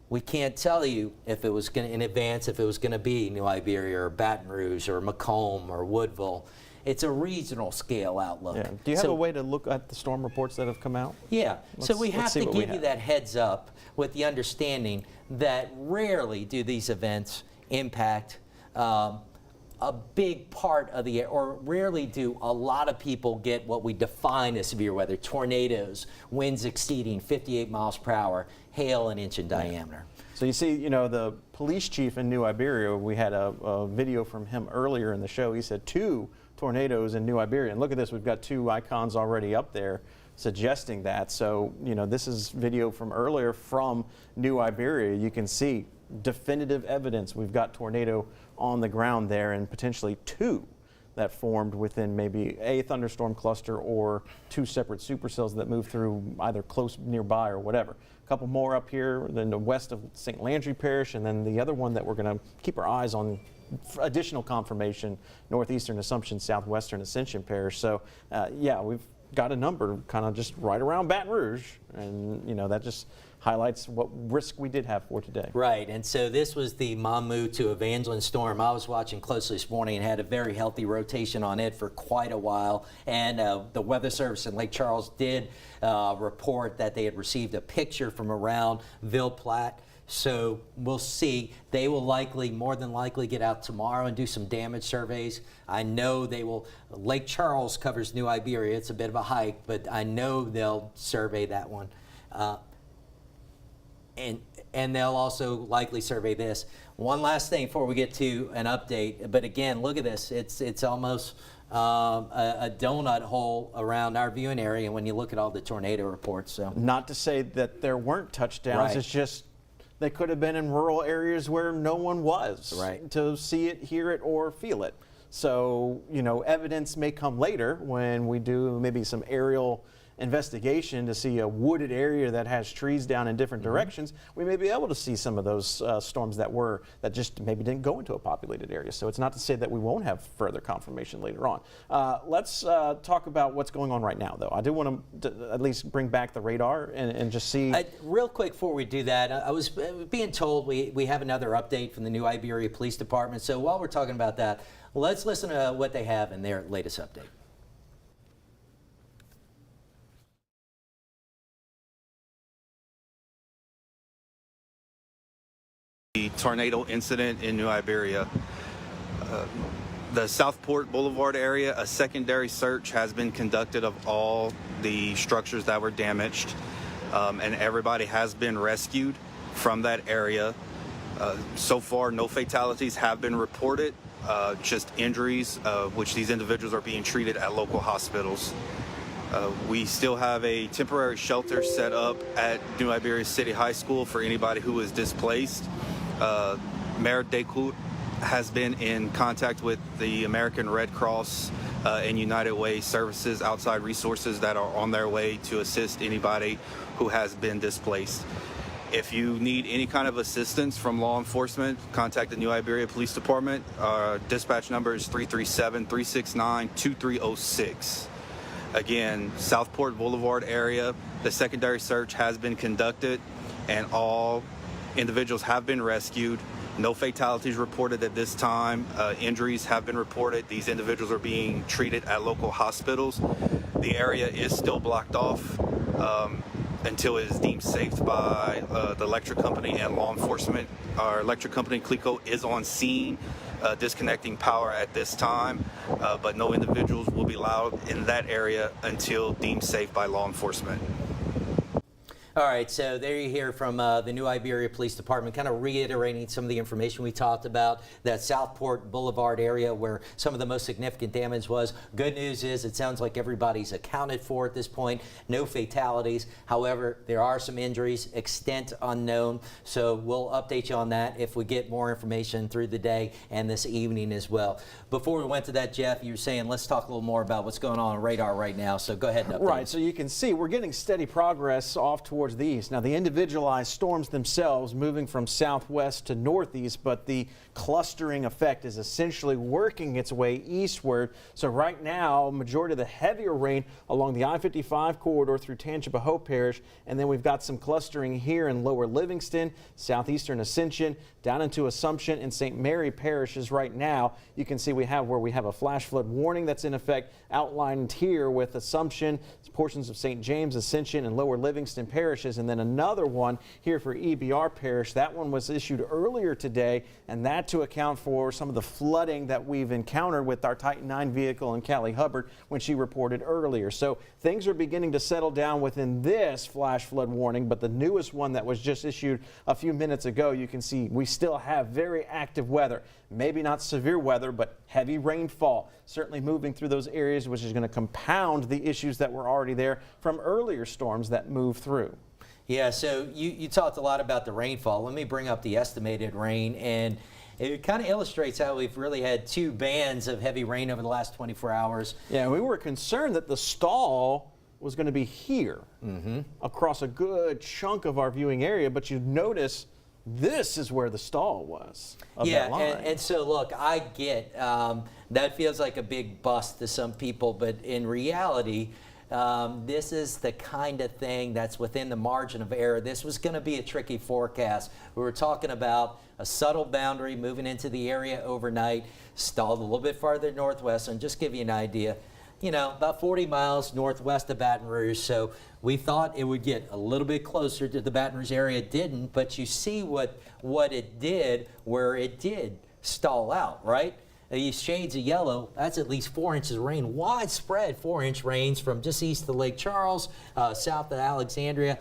we can't tell you if it was going in advance if it was going to be New Iberia or Baton Rouge or Macomb or Woodville. It's a regional scale outlook. Yeah. Do you have a way to look at the storm reports that have come out? Yeah. So we have to give you that heads up with the understanding that rarely do these events impact a big part of the, or rarely do a lot of people get what we define as severe weather: tornadoes, winds exceeding 58 miles per hour, hail an inch in diameter. So you see, the police chief in New Iberia, we had a video from him earlier in the show. He said 2 tornadoes in New Iberia. And look at this, we've got 2 icons already up there suggesting that. So, this is video from earlier from New Iberia. You can see definitive evidence. We've got tornado on the ground there, and potentially 2 that formed within maybe a thunderstorm cluster or 2 separate supercells that moved through either close nearby or whatever. A couple more up here in the west of St. Landry Parish, and then the other one that we're going to keep our eyes on for additional confirmation, northeastern Assumption, southwestern Ascension Parish. So yeah, we've got a number kind of just right around Baton Rouge, and that just highlights what risk we did have for today. Right, and so this was the Mamu to Evangeline storm. I was watching closely this morning and had a very healthy rotation on it for quite a while. And the Weather Service in Lake Charles did report that they had received a picture from around Ville Platte. So we'll see. They will more than likely get out tomorrow and do some damage surveys. I know they will. Lake Charles covers New Iberia. It's a bit of a hike, but I know they'll survey that one. And they'll also likely survey this. One last thing before we get to an update, but again, look at this. It's almost a donut hole around our viewing area when you look at all the tornado reports. So not to say that there weren't touchdowns. Right. It's just they could have been in rural areas where no one was to see it, hear it, or feel it. So, evidence may come later when we do maybe some aerial investigation to see a wooded area that has trees down in different directions. We may be able to see some of those storms that just maybe didn't go into a populated area. So it's not to say that we won't have further confirmation later on. Let's talk about what's going on right now, though. I do want to at least bring back the radar and just see. Real quick before we do that, I was being told we have another update from the New Iberia Police Department. So while we're talking about that, let's listen to what they have in their latest update. The tornado incident in New Iberia. The Southport Boulevard area, a secondary search has been conducted of all the structures that were damaged, and everybody has been rescued from that area. So far, no fatalities have been reported, just injuries, which these individuals are being treated at local hospitals. We still have a temporary shelter set up at New Iberia City High School for anybody who is displaced. Mayor Decout has been in contact with the American Red Cross and United Way services, outside resources that are on their way to assist anybody who has been displaced. If you need any kind of assistance from law enforcement, contact the New Iberia Police Department. Our dispatch number is 337-369-2306. Again, Southport Boulevard area, the secondary search has been conducted and all individuals have been rescued. No fatalities reported at this time. Injuries have been reported. These individuals are being treated at local hospitals. The area is still blocked off until it is deemed safe by the electric company and law enforcement. Our electric company, CLECO, is on scene disconnecting power at this time, but no individuals will be allowed in that area until deemed safe by law enforcement. All right, so there you hear from the New Iberia Police Department, kind of reiterating some of the information we talked about, that Southport Boulevard area where some of the most significant damage was. Good news is it sounds like everybody's accounted for at this point. No fatalities. However, there are some injuries, extent unknown. So we'll update you on that if we get more information through the day and this evening as well. Before we went to that, Jeff, you were saying let's talk a little more about what's going on radar right now. So go ahead and update. Right, so you can see we're getting steady progress off towards the east. Now, the individualized storms themselves moving from southwest to northeast, but the clustering effect is essentially working its way eastward. So right now, majority of the heavier rain along the I-55 corridor through Tangipahoa Parish, and then we've got some clustering here in lower Livingston, southeastern Ascension, down into Assumption and St. Mary parishes right now. You can see we have a flash flood warning that's in effect outlined here with Assumption, portions of St. James, Ascension, and lower Livingston parishes, and then another one here for EBR Parish. That one was issued earlier today, and that to account for some of the flooding that we've encountered with our Titan 9 vehicle and Callie Hubbard when she reported earlier. So things are beginning to settle down within this flash flood warning, but the newest one that was just issued a few minutes ago, you can see we still have very active weather. Maybe not severe weather, but heavy rainfall certainly moving through those areas, which is going to compound the issues that were already there from earlier storms that moved through. Yeah, so you talked a lot about the rainfall. Let me bring up the estimated rain, and it kind of illustrates how we've really had two bands of heavy rain over the last 24 hours. Yeah, we were concerned that the stall was going to be here across a good chunk of our viewing area, but you notice this is where the stall was of that line. And so look, I get that feels like a big bust to some people, but in reality, this is the kind of thing that's within the margin of error. This was going to be a tricky forecast. We were talking about a subtle boundary moving into the area overnight, stalled a little bit farther northwest, and just give you an idea, you know, about 40 miles northwest of Baton Rouge. So we thought it would get a little bit closer to the Baton Rouge area. It didn't, but you see what it did where it did stall out, right? These shades of yellow, that's at least 4 inches of rain, widespread 4-inch rains from just east of Lake Charles, south of Alexandria,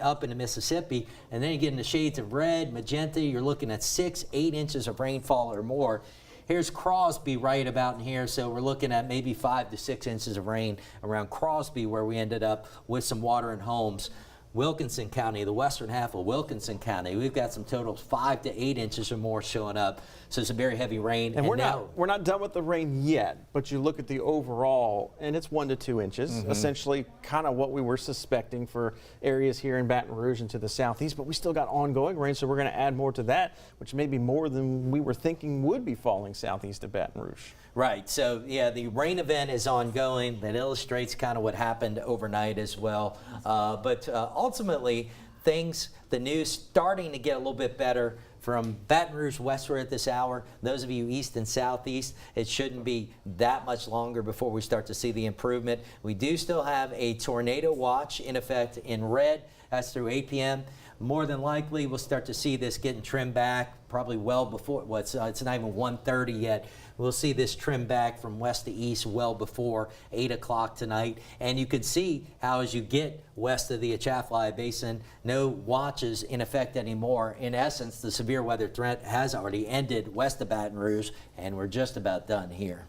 up into Mississippi. And then you get into shades of red, magenta, you're looking at 6-8 inches of rainfall or more. Here's Crosby right about in here, so we're looking at maybe 5 to 6 inches of rain around Crosby, where we ended up with some water in homes. Wilkinson County, the western half of Wilkinson County, we've got some totals 5 to 8 inches or more showing up. So some very heavy rain. And we're not done with the rain yet, but you look at the overall, and it's 1 to 2 inches, essentially kind of what we were suspecting for areas here in Baton Rouge and to the southeast. But we still got ongoing rain, so we're going to add more to that, which may be more than we were thinking would be falling southeast of Baton Rouge. Right. So yeah, the rain event is ongoing. That illustrates kind of what happened overnight as well. But ultimately, the news starting to get a little bit better from Baton Rouge westward at this hour. Those of you east and southeast, it shouldn't be that much longer before we start to see the improvement. We do still have a tornado watch in effect in red. That's through 8 p.m. More than likely, we'll start to see this getting trimmed back probably well before, it's not even 1:30 yet. We'll see this trim back from west to east well before 8 o'clock tonight. And you can see how as you get west of the Atchafalaya Basin, no watches in effect anymore. In essence, the severe weather threat has already ended west of Baton Rouge, and we're just about done here.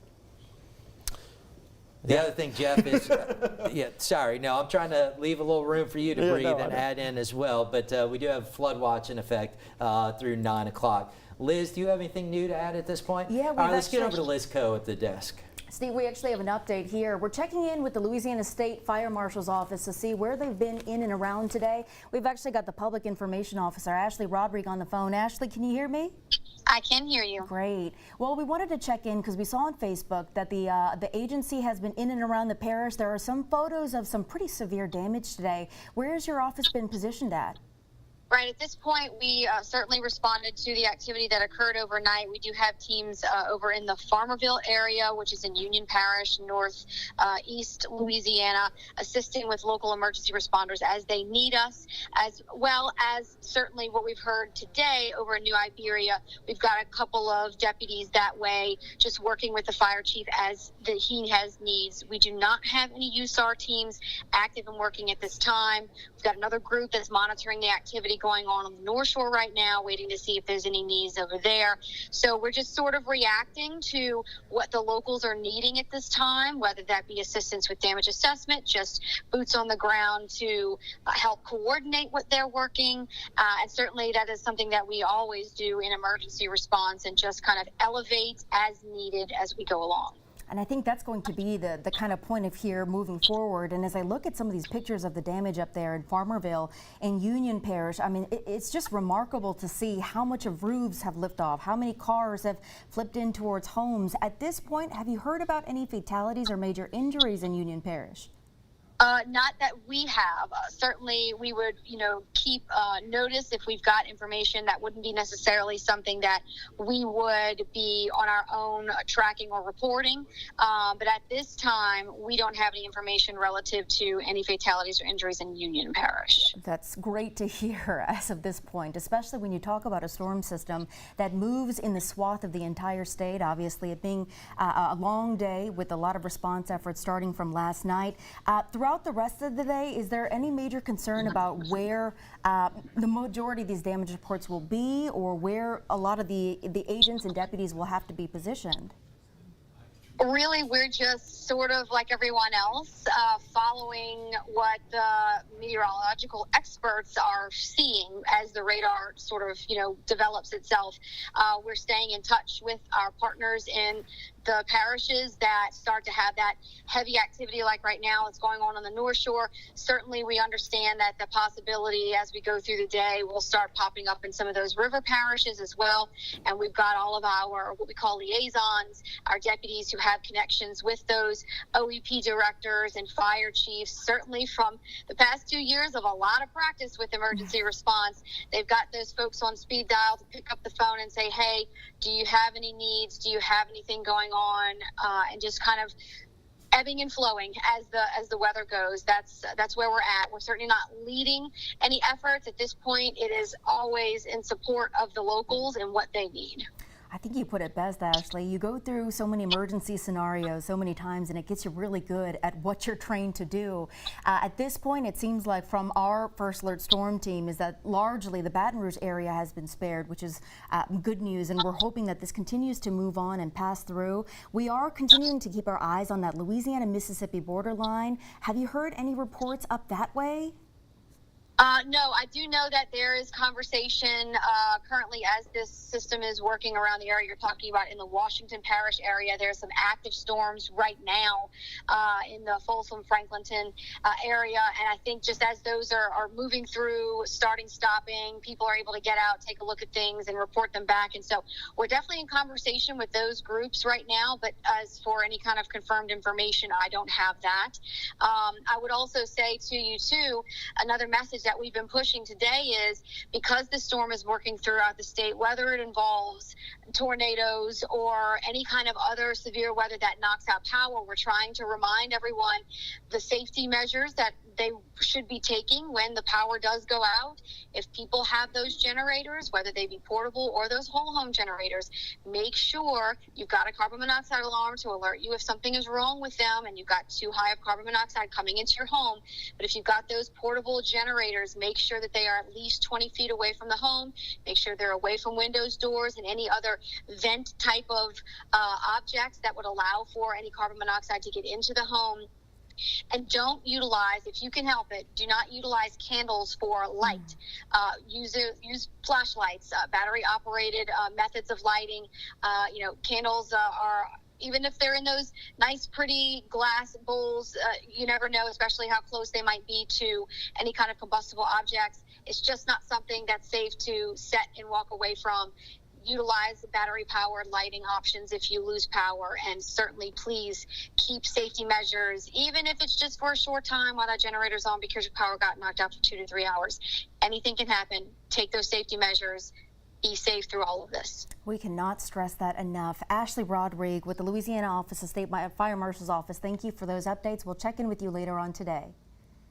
The other thing, Jeff, is, I'm trying to leave a little room for you to breathe and add in as well. But we do have flood watch in effect through 9 o'clock. Liz, do you have anything new to add at this point? Yeah, All right, let's get over to Liz Coe at the desk. Steve, we actually have an update here. We're checking in with the Louisiana State Fire Marshal's office to see where they've been in and around today. We've actually got the Public Information Officer, Ashley Rodrigue, on the phone. Ashley, can you hear me? I can hear you. Great. Well, we wanted to check in because we saw on Facebook that the agency has been in and around the parish. There are some photos of some pretty severe damage today. Where has your office been positioned at? Right, at this point, we certainly responded to the activity that occurred overnight. We do have teams over in the Farmerville area, which is in Union Parish, northeast Louisiana, assisting with local emergency responders as they need us, as well as certainly what we've heard today over in New Iberia. We've got a couple of deputies that way, just working with the fire chief as he has needs. We do not have any USAR teams active and working at this time. We've got another group that's monitoring the activity going on the North Shore right now, waiting to see if there's any needs over there. So we're just sort of reacting to what the locals are needing at this time, whether that be assistance with damage assessment, just boots on the ground to help coordinate what they're working. And certainly that is something that we always do in emergency response, and just kind of elevate as needed as we go along. And I think that's going to be the kind of point of here moving forward. And as I look at some of these pictures of the damage up there in Farmerville and Union Parish, I mean, it's just remarkable to see how much of roofs have lifted off, how many cars have flipped in towards homes. At this point, have you heard about any fatalities or major injuries in Union Parish? Not that we have. Certainly, we would, keep notice if we've got information. That wouldn't be necessarily something that we would be on our own tracking or reporting. But at this time, we don't have any information relative to any fatalities or injuries in Union Parish. That's great to hear as of this point, especially when you talk about a storm system that moves in the swath of the entire state. Obviously, it being a long day with a lot of response efforts starting from last night. Throughout the rest of the day, is there any major concern about where the majority of these damage reports will be, or where a lot of the agents and deputies will have to be positioned? Really, we're just sort of like everyone else, following what the meteorological experts are seeing as the radar sort of, develops itself. We're staying in touch with our partners in the parishes that start to have that heavy activity like right now it's going on the North Shore. Certainly we understand that the possibility as we go through the day will start popping up in some of those river parishes as well. And we've got all of our what we call liaisons, our deputies who have connections with those OEP directors and fire chiefs, certainly from the past 2 years of a lot of practice with emergency response. They've got those folks on speed dial to pick up the phone and say, hey, do you have any needs? Do you have anything going on? And just kind of ebbing and flowing as the weather goes. That's where we're at. We're certainly not leading any efforts at this point. It is always in support of the locals and what they need. I think you put it best, Ashley. You go through so many emergency scenarios so many times, and it gets you really good at what you're trained to do. At this point, it seems like from our First Alert Storm team is that largely the Baton Rouge area has been spared, which is good news, and we're hoping that this continues to move on and pass through. We are continuing to keep our eyes on that Louisiana-Mississippi borderline. Have you heard any reports up that way? No, I do know that there is conversation currently as this system is working around the area you're talking about in the Washington Parish area. There's some active storms right now in the Folsom, Franklinton area. And I think just as those are moving through, starting, stopping, people are able to get out, take a look at things and report them back. And so we're definitely in conversation with those groups right now. But as for any kind of confirmed information, I don't have that. I would also say to you, too, another message that we've been pushing today is because the storm is working throughout the state, whether it involves tornadoes or any kind of other severe weather that knocks out power, we're trying to remind everyone the safety measures that they should be taking when the power does go out. If people have those generators, whether they be portable or those whole home generators, make sure you've got a carbon monoxide alarm to alert you if something is wrong with them and you've got too high of carbon monoxide coming into your home. But if you've got those portable generators, make sure that they are at least 20 feet away from the home. Make sure they're away from windows, doors, and any other vent type of objects that would allow for any carbon monoxide to get into the home. And don't utilize, if you can help it, do not utilize candles for light. Use flashlights, battery operated methods of lighting. Candles are, even if they're in those nice, pretty glass bowls, you never know, especially how close they might be to any kind of combustible objects. It's just not something that's safe to set and walk away from. Utilize battery-powered lighting options if you lose power, and certainly please keep safety measures, even if it's just for a short time while that generator's on because your power got knocked out for 2 to 3 hours. Anything can happen. Take those safety measures. Be safe through all of this. We cannot stress that enough. Ashley Rodrigue with the Louisiana Office of State Fire Marshal's Office, thank you for those updates. We'll check in with you later on today.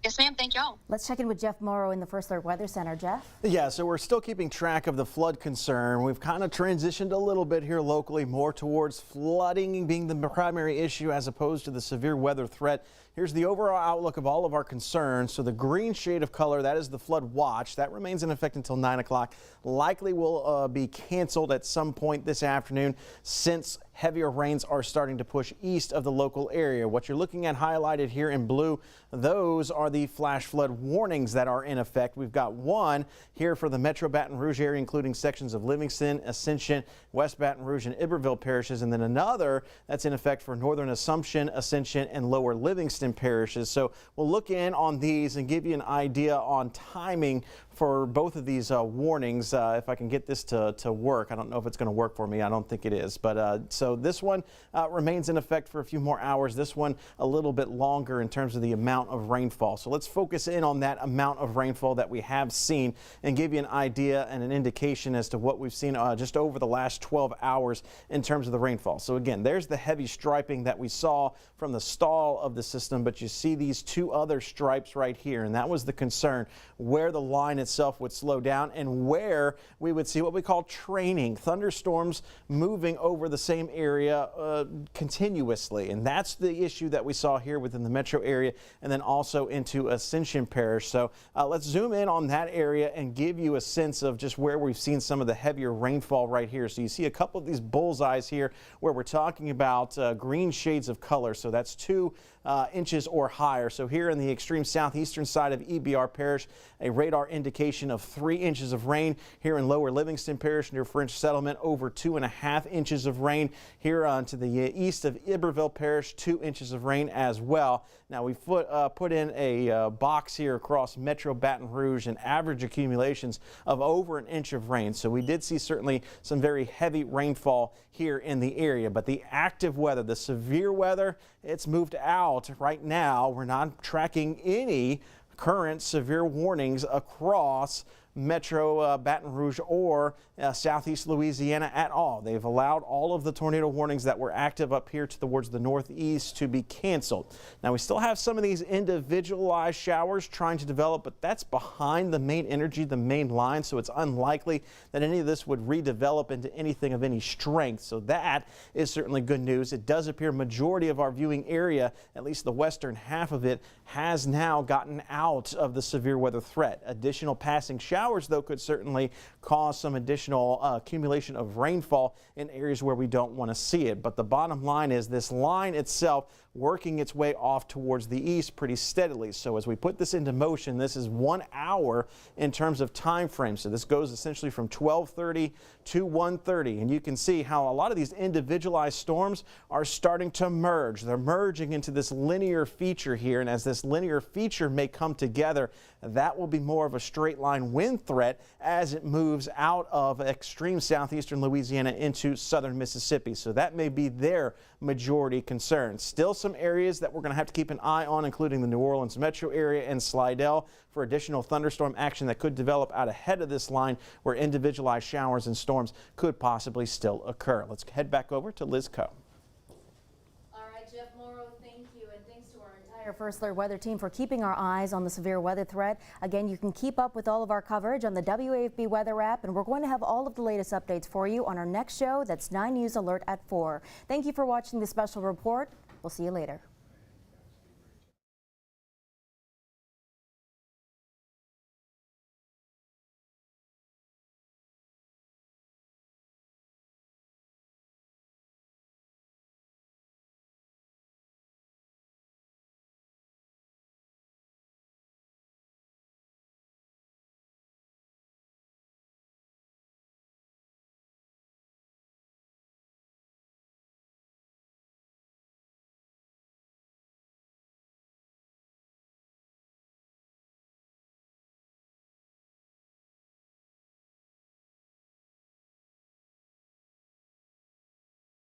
Yes, ma'am. Thank y'all. Let's check in with Jeff Morrow in the First Alert Weather Center. Jeff? Yeah, so we're still keeping track of the flood concern. We've kind of transitioned a little bit here locally, more towards flooding being the primary issue as opposed to the severe weather threat. Here's the overall outlook of all of our concerns. So the green shade of color, that is the flood watch. That remains in effect until 9 o'clock. Likely will be canceled at some point this afternoon since heavier rains are starting to push east of the local area. What you're looking at highlighted here in blue, those are the flash flood warnings that are in effect. We've got one here for the Metro Baton Rouge area, including sections of Livingston, Ascension, West Baton Rouge, and Iberville parishes, and then another that's in effect for Northern Assumption, Ascension, and Lower Livingston parishes. So we'll look in on these and give you an idea on timing for both of these warnings. If I can get this to work. I don't know if it's going to work for me. I don't think it is. But so this one remains in effect for a few more hours. This one a little bit longer in terms of the amount of rainfall. So let's focus in on that amount of rainfall that we have seen and give you an idea and an indication as to what we've seen just over the last 12 hours in terms of the rainfall. So again, there's the heavy striping that we saw from the stall of the system, but you see these two other stripes right here, and that was the concern, where the line itself would slow down and where we would see what we call training, thunderstorms moving over the same area continuously. And that's the issue that we saw here within the metro area and then also into Ascension Parish. So let's zoom in on that area and give you a sense of just where we've seen some of the heavier rainfall right here. So you see a couple of these bullseyes here where we're talking about green shades of color. So that's 2 inches or higher. So here in the extreme southeastern side of EBR Parish, a radar indication of 3 inches of rain. Here in Lower Livingston Parish near French Settlement, over 2.5 inches of rain. Here to the east of Iberville Parish, 2 inches of rain as well. Now we've put in a box here across Metro Baton Rouge and average accumulations of over 1 inch of rain. So we did see certainly some very heavy rainfall here in the area, but the active weather, the severe weather, it's moved out right now. We're not tracking any current severe warnings across Metro Baton Rouge or southeast Louisiana at all. They've allowed all of the tornado warnings that were active up here towards the northeast to be canceled. Now we still have some of these individualized showers trying to develop, but that's behind the main energy, the main line, so it's unlikely that any of this would redevelop into anything of any strength. So that is certainly good news. It does appear majority of our viewing area, at least the western half of it, has now gotten out of the severe weather threat. Additional passing showers, though, could certainly cause some additional accumulation of rainfall in areas where we don't want to see it. But the bottom line is this line itself working its way off towards the east pretty steadily. So as we put this into motion, this is 1 hour in terms of time frame. So this goes essentially from 12:30 to 1:30, and you can see how a lot of these individualized storms are starting to merge. They're merging into this linear feature here, and as this linear feature may come together, that will be more of a straight line wind threat as it moves out of extreme southeastern Louisiana into southern Mississippi. So that may be their majority concern. Still some areas that we're going to have to keep an eye on, including the New Orleans metro area and Slidell, for additional thunderstorm action that could develop out ahead of this line where individualized showers and storms could possibly still occur. Let's head back over to Liz Coe. Jeff Morrow, thank you, and thanks to our entire First Alert Weather team for keeping our eyes on the severe weather threat. Again, you can keep up with all of our coverage on the WAFB weather app, and we're going to have all of the latest updates for you on our next show. That's 9 News Alert at 4. Thank you for watching this special report. We'll see you later.